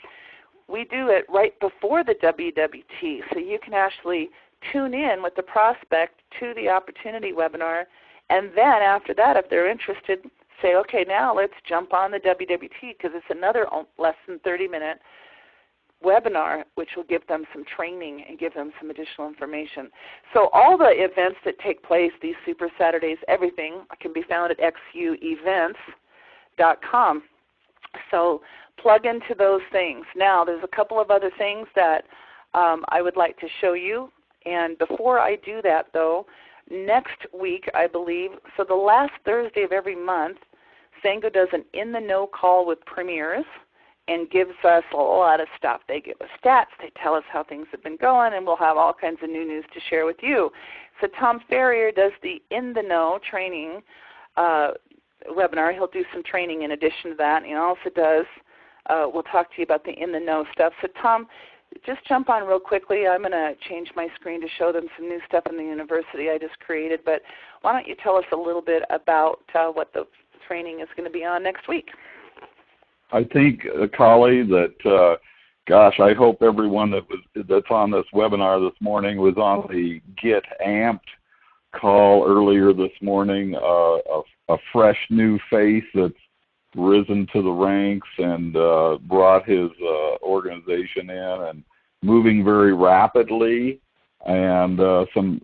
We do it right before the WWT, so you can actually tune in with the prospect to the opportunity webinar, and then after that, if they're interested, say, okay, now let's jump on the WWT, because it's another less than 30-minute webinar, which will give them some training and give them some additional information. So all the events that take place, these Super Saturdays, everything can be found at xuevents.com. So plug into those things. Now, there's a couple of other things that I would like to show you. And before I do that, though, next week, I believe, so the last Thursday of every month, XANGO does an in-the-know call with premiers and gives us a lot of stuff. They give us stats, they tell us how things have been going, and we'll have all kinds of new news to share with you. So Tom Ferrier does the in-the-know training webinar. He'll do some training in addition to that, and he also does, we'll talk to you about the in-the-know stuff. So Tom, just jump on real quickly. I'm going to change my screen to show them some new stuff in the university I just created, but why don't you tell us a little bit about what the training is going to be on next week? I think, Colli, that gosh, I hope everyone that's on this webinar this morning was on the Get Amped call earlier this morning. A fresh new face that's risen to the ranks and brought his organization in and moving very rapidly, and some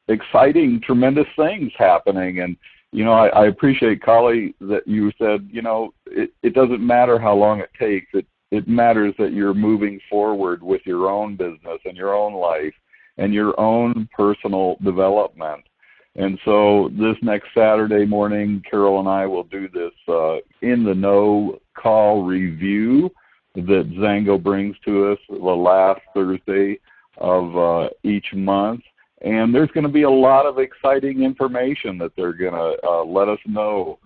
exciting, tremendous things happening. And you know, I appreciate, Colli, that you said, you know, it doesn't matter how long it takes. It matters that you're moving forward with your own business and your own life and your own personal development. And so this next Saturday morning, Carol and I will do this In the Know call review that XANGO brings to us the last Thursday of each month. And there's going to be a lot of exciting information that they're going to let us know.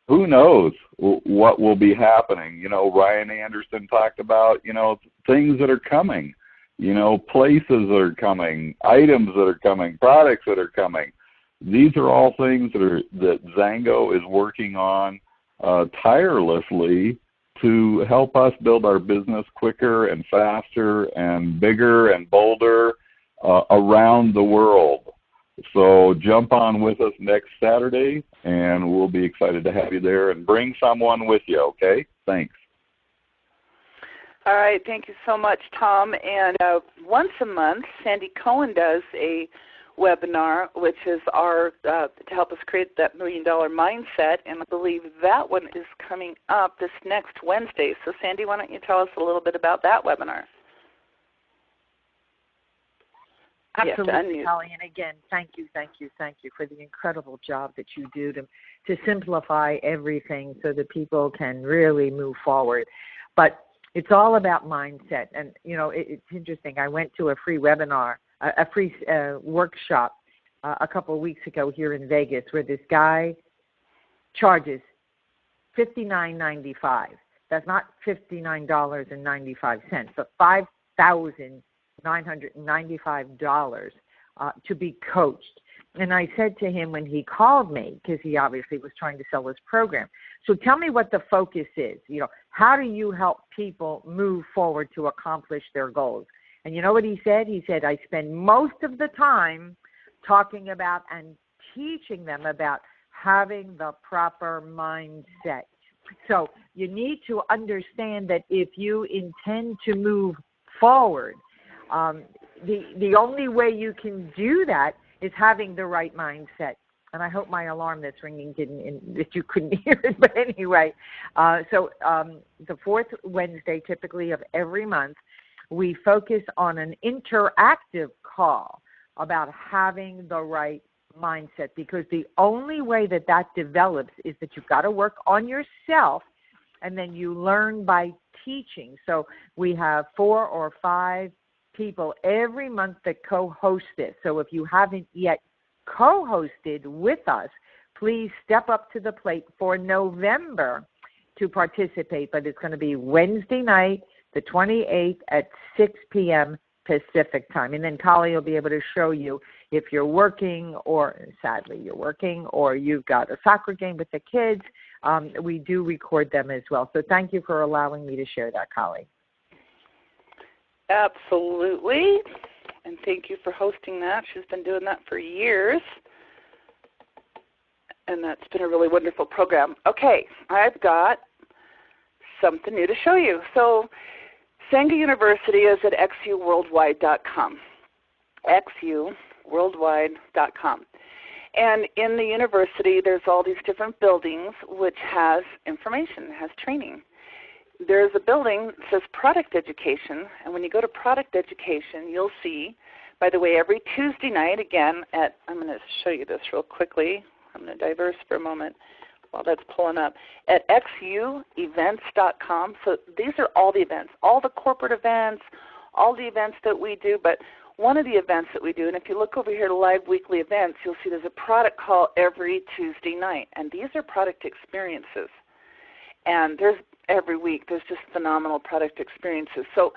Who knows what will be happening? You know, Ryan Anderson talked about, you know, things that are coming, you know, places that are coming, items that are coming, products that are coming. These are all things that XANGO is working on tirelessly to help us build our business quicker and faster and bigger and bolder around the world. So jump on with us next Saturday, and we'll be excited to have you there. And bring someone with you, okay? Thanks. All right. Thank you so much, Tom. And once a month, Sandy Cohen does a webinar, which is our to help us create that $1 million mindset. And I believe that one is coming up this next Wednesday. So, Sandy, why don't you tell us a little bit about that webinar? Absolutely, Colli. And again, thank you for the incredible job that you do to simplify everything so that people can really move forward. But it's all about mindset. And, you know, it's interesting. I went to a free webinar, a free workshop a couple of weeks ago here in Vegas where this guy charges $59.95. That's not $59.95, but $5,995 to be coached. And I said to him when he called me, because he obviously was trying to sell his program, so tell me what the focus is. You know, how do you help people move forward to accomplish their goals? And you know what he said? He said, I spend most of the time talking about and teaching them about having the proper mindset. So you need to understand that if you intend to move forward, the only way you can do that is having the right mindset. And I hope my alarm that's ringing that you couldn't hear it. But anyway, so the fourth Wednesday typically of every month, we focus on an interactive call about having the right mindset, because the only way that develops is that you've got to work on yourself, and then you learn by teaching. So we have 4 or 5 people every month that co-host this. So if you haven't yet co-hosted with us, please step up to the plate for November to participate. But it's going to be Wednesday night, the 28th at 6 p.m. Pacific time. And then Colli will be able to show you if you're working, or sadly you're working, or you've got a soccer game with the kids. We do record them as well. So thank you for allowing me to share that, Colli. Absolutely. And thank you for hosting that. She's been doing that for years. And that's been a really wonderful program. Okay, I've got something new to show you. So XANGO University is at xuworldwide.com. xuworldwide.com. And in the university, there's all these different buildings which has information, has training. There's a building that says product education, and when you go to product education, you'll see, by the way, every Tuesday night, again, I'm going to show you this real quickly. I'm going to diverse for a moment while that's pulling up, at xuevents.com. So these are all the events, all the corporate events, all the events that we do, but one of the events that we do, and if you look over here to live weekly events, you'll see there's a product call every Tuesday night, and these are product experiences. And every week there's just phenomenal product experiences. So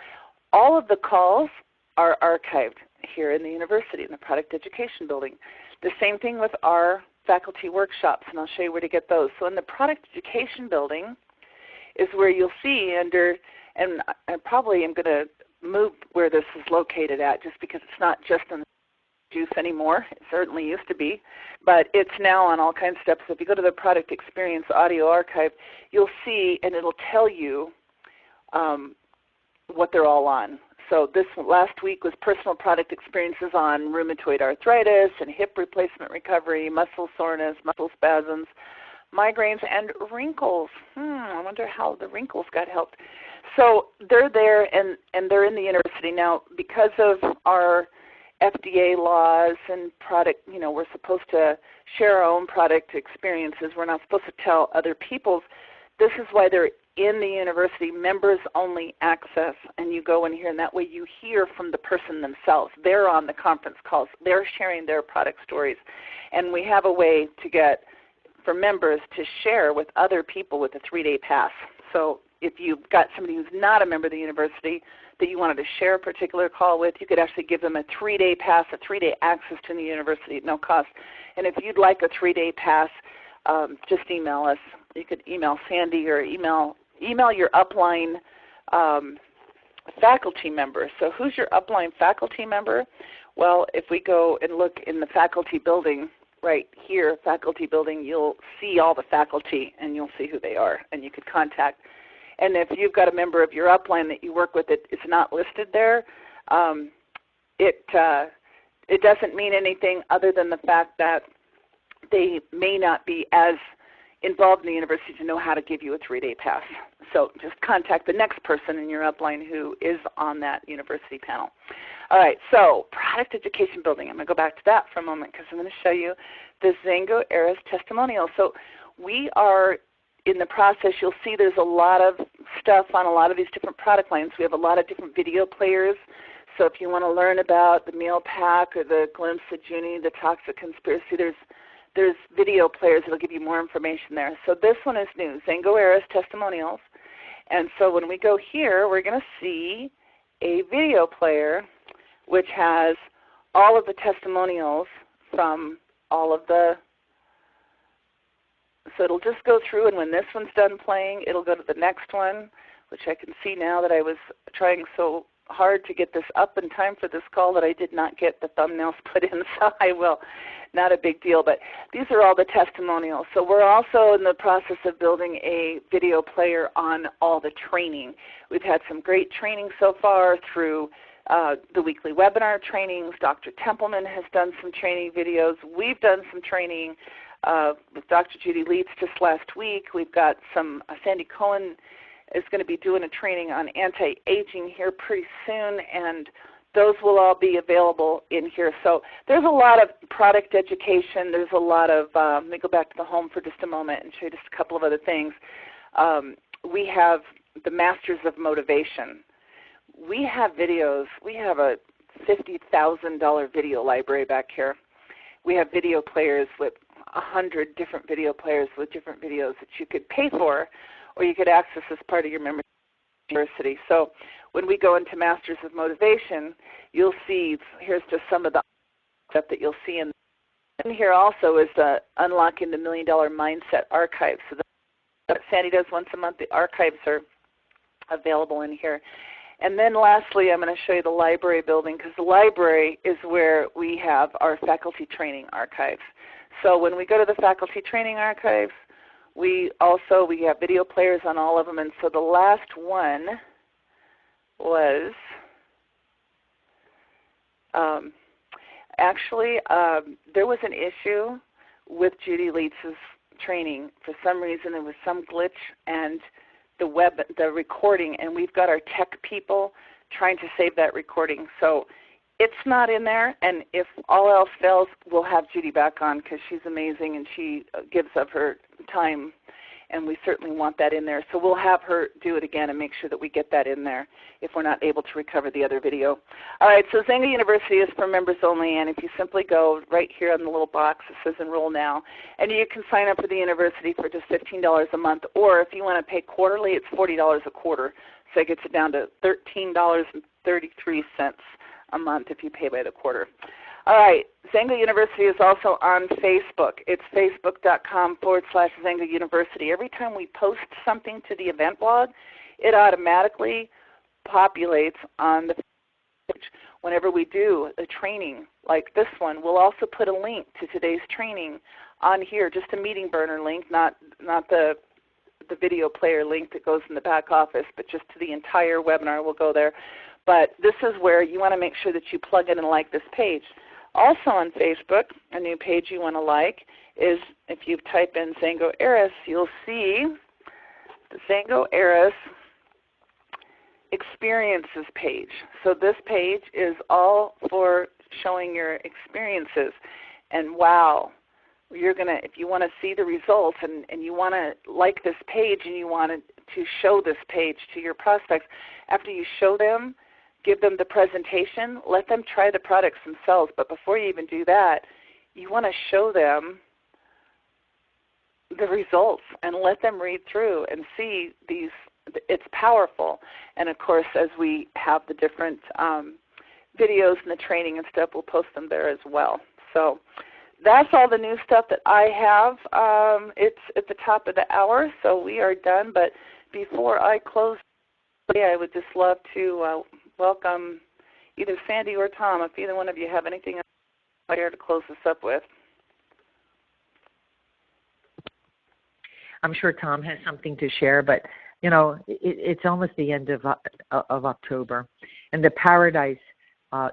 all of the calls are archived here in the university, in the product education building. The same thing with our faculty workshops, and I'll show you where to get those. So in the product education building, is where you'll see under, and I probably am going to move where this is located at just because it's not just in the juice anymore. It certainly used to be, but it's now on all kinds of steps. If you go to the Product Experience Audio Archive, you'll see, and it'll tell you what they're all on. So this last week was personal product experiences on rheumatoid arthritis and hip replacement recovery, muscle soreness, muscle spasms, migraines, and wrinkles. I wonder how the wrinkles got helped. So they're there, and they're in the university. Now, because of our FDA laws and product, we're supposed to share our own product experiences. We're not supposed to tell other people's. This is why they're in the university, members only access, and you go in here, and that way you hear from the person themselves. They're on the conference calls. They're sharing their product stories. And we have a way to get, for members to share with other people with a 3-day pass. So if you've got somebody who's not a member of the university that you wanted to share a particular call with, you could actually give them a 3-day pass, a 3-day access to the university at no cost. And if you'd like a 3-day pass, just email us. You could email Sandy or email your upline faculty member. So who's your upline faculty member? Well, if we go and look in the faculty building right here, faculty building, you'll see all the faculty and you'll see who they are, and you could contact. And if you've got a member of your upline that you work with that is not listed there, it doesn't mean anything other than the fact that they may not be as involved in the university to know how to give you a 3-day pass. So just contact the next person in your upline who is on that university panel. All right, so product education building. I'm going to go back to that for a moment because I'm going to show you the XANGO AERIS testimonial. So we are in the process. You'll see there's a lot of stuff on a lot of these different product lines. We have a lot of different video players. So if you want to learn about the meal pack or the glimpse of Junie, the toxic conspiracy, there's video players that will give you more information there. So this one is new, XANGO AERIS Testimonials. And so when we go here, we're going to see a video player which has all of the testimonials from all of the, so it'll just go through, and when this one's done playing, it'll go to the next one, which I can see now that I was trying so hard to get this up in time for this call that I did not get the thumbnails put in, so I will. Not a big deal, but these are all the testimonials. So we're also in the process of building a video player on all the training. We've had some great training so far through the weekly webinar trainings. Dr. Templeman has done some training videos. We've done some training with Dr. Judy Leitz just last week. We've got some, Sandy Cohen is going to be doing a training on anti-aging here pretty soon, and those will all be available in here. So there's a lot of product education. There's a lot of, let me go back to the home for just a moment and show you just a couple of other things. We have the Masters of Motivation. We have videos. We have a $50,000 video library back here. We have video players with 100 different video players with different videos that you could pay for or you could access as part of your membership university. So when we go into Masters of Motivation, you'll see, here's just some of the stuff that you'll see in here. Also is Unlocking the $1 Million Mindset Archive. So that Sandy does once a month. The archives are available in here. And then lastly, I'm going to show you the library building, because the library is where we have our faculty training archives. So when we go to the faculty training archives, we have video players on all of them. And so the last one was there was an issue with Judy Leitz's training. For some reason there was some glitch and the recording, and we've got our tech people trying to save that recording. So it's not in there, and if all else fails, we'll have Judy back on because she's amazing and she gives of her time, and we certainly want that in there. So we'll have her do it again and make sure that we get that in there if we're not able to recover the other video. All right, so XANGO University is for members only, and if you simply go right here on the little box that says Enroll Now, and you can sign up for the university for just $15 a month, or if you want to pay quarterly, it's $40 a quarter. So it gets it down to $13.33 a month if you pay by the quarter. All right. XANGO University is also on Facebook. It's facebook.com/XANGO University. Every time we post something to the event blog, it automatically populates on the page. Whenever we do a training like this one, we'll also put a link to today's training on here, just a meeting burner link, not the video player link that goes in the back office, but just to the entire webinar will go there. But this is where you want to make sure that you plug in and like this page. Also on Facebook, a new page you want to like is, if you type in XANGO AERIS, you'll see the XANGO AERIS Experiences page. So this page is all for showing your experiences. And wow, you're gonna, if you want to see the results and you want to like this page and you want to show this page to your prospects, after you show them, give them the presentation, let them try the products themselves. But before you even do that, you want to show them the results and let them read through and see these. It's powerful. And of course, as we have the different videos and the training and stuff, we'll post them there as well. So that's all the new stuff that I have. It's at the top of the hour, so we are done. But before I close today, I would just love to welcome either Sandy or Tom, if either one of you have anything else to close this up with. I'm sure Tom has something to share, but you know, it's almost the end of October, and the Paradise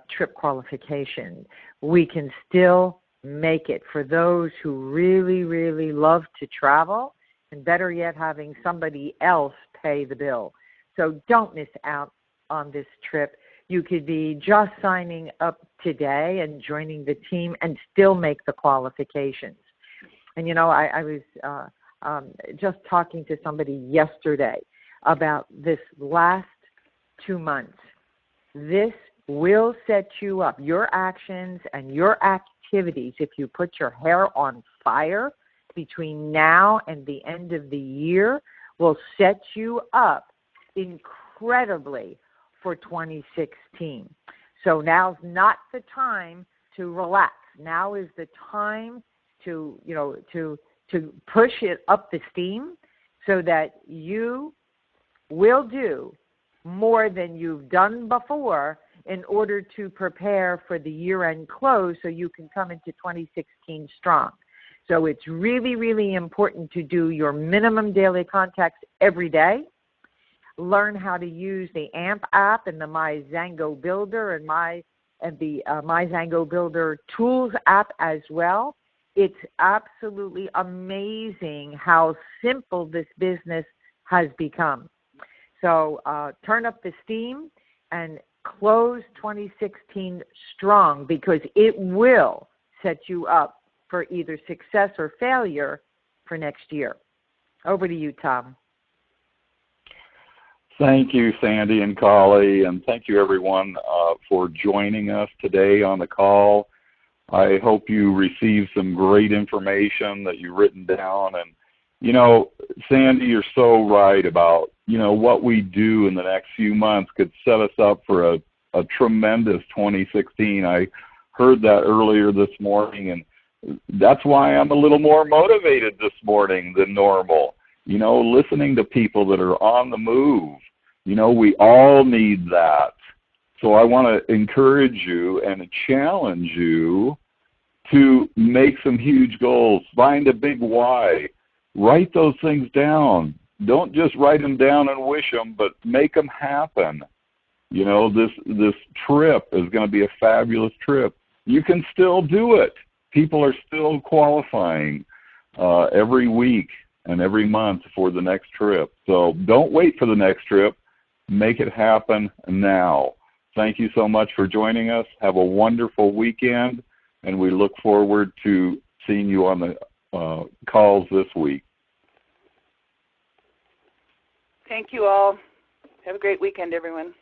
trip qualification, we can still make it for those who really, really love to travel, and better yet, having somebody else pay the bill. So don't miss out on this trip. You could be just signing up today and joining the team and still make the qualifications. And you know, I was just talking to somebody yesterday about this last 2 months. This will set you up. Your actions and your activities, if you put your hair on fire between now and the end of the year, will set you up incredibly for 2016. So now's not the time to relax. Now is the time to, you know, to push it up the steam so that you will do more than you've done before in order to prepare for the year-end close so you can come into 2016 strong. So it's really, really important to do your minimum daily contacts every day. Learn how to use the AMP app and the My XANGO Builder and the My XANGO Builder Tools app as well. It's absolutely amazing how simple this business has become. So turn up the steam and close 2016 strong, because it will set you up for either success or failure for next year. Over to you, Tom. Thank you, Sandy and Colli, and thank you, everyone, for joining us today on the call. I hope you received some great information that you've written down. And, you know, Sandy, you're so right about, you know, what we do in the next few months could set us up for a tremendous 2016. I heard that earlier this morning, and that's why I'm a little more motivated this morning than normal. You know, listening to people that are on the move. You know, we all need that. So I want to encourage you and challenge you to make some huge goals. Find a big why. Write those things down. Don't just write them down and wish them, but make them happen. You know, this trip is going to be a fabulous trip. You can still do it. People are still qualifying every week and every month for the next trip. So don't wait for the next trip. Make it happen now. Thank you so much for joining us. Have a wonderful weekend, and we look forward to seeing you on the calls this week. Thank you all. Have a great weekend, everyone.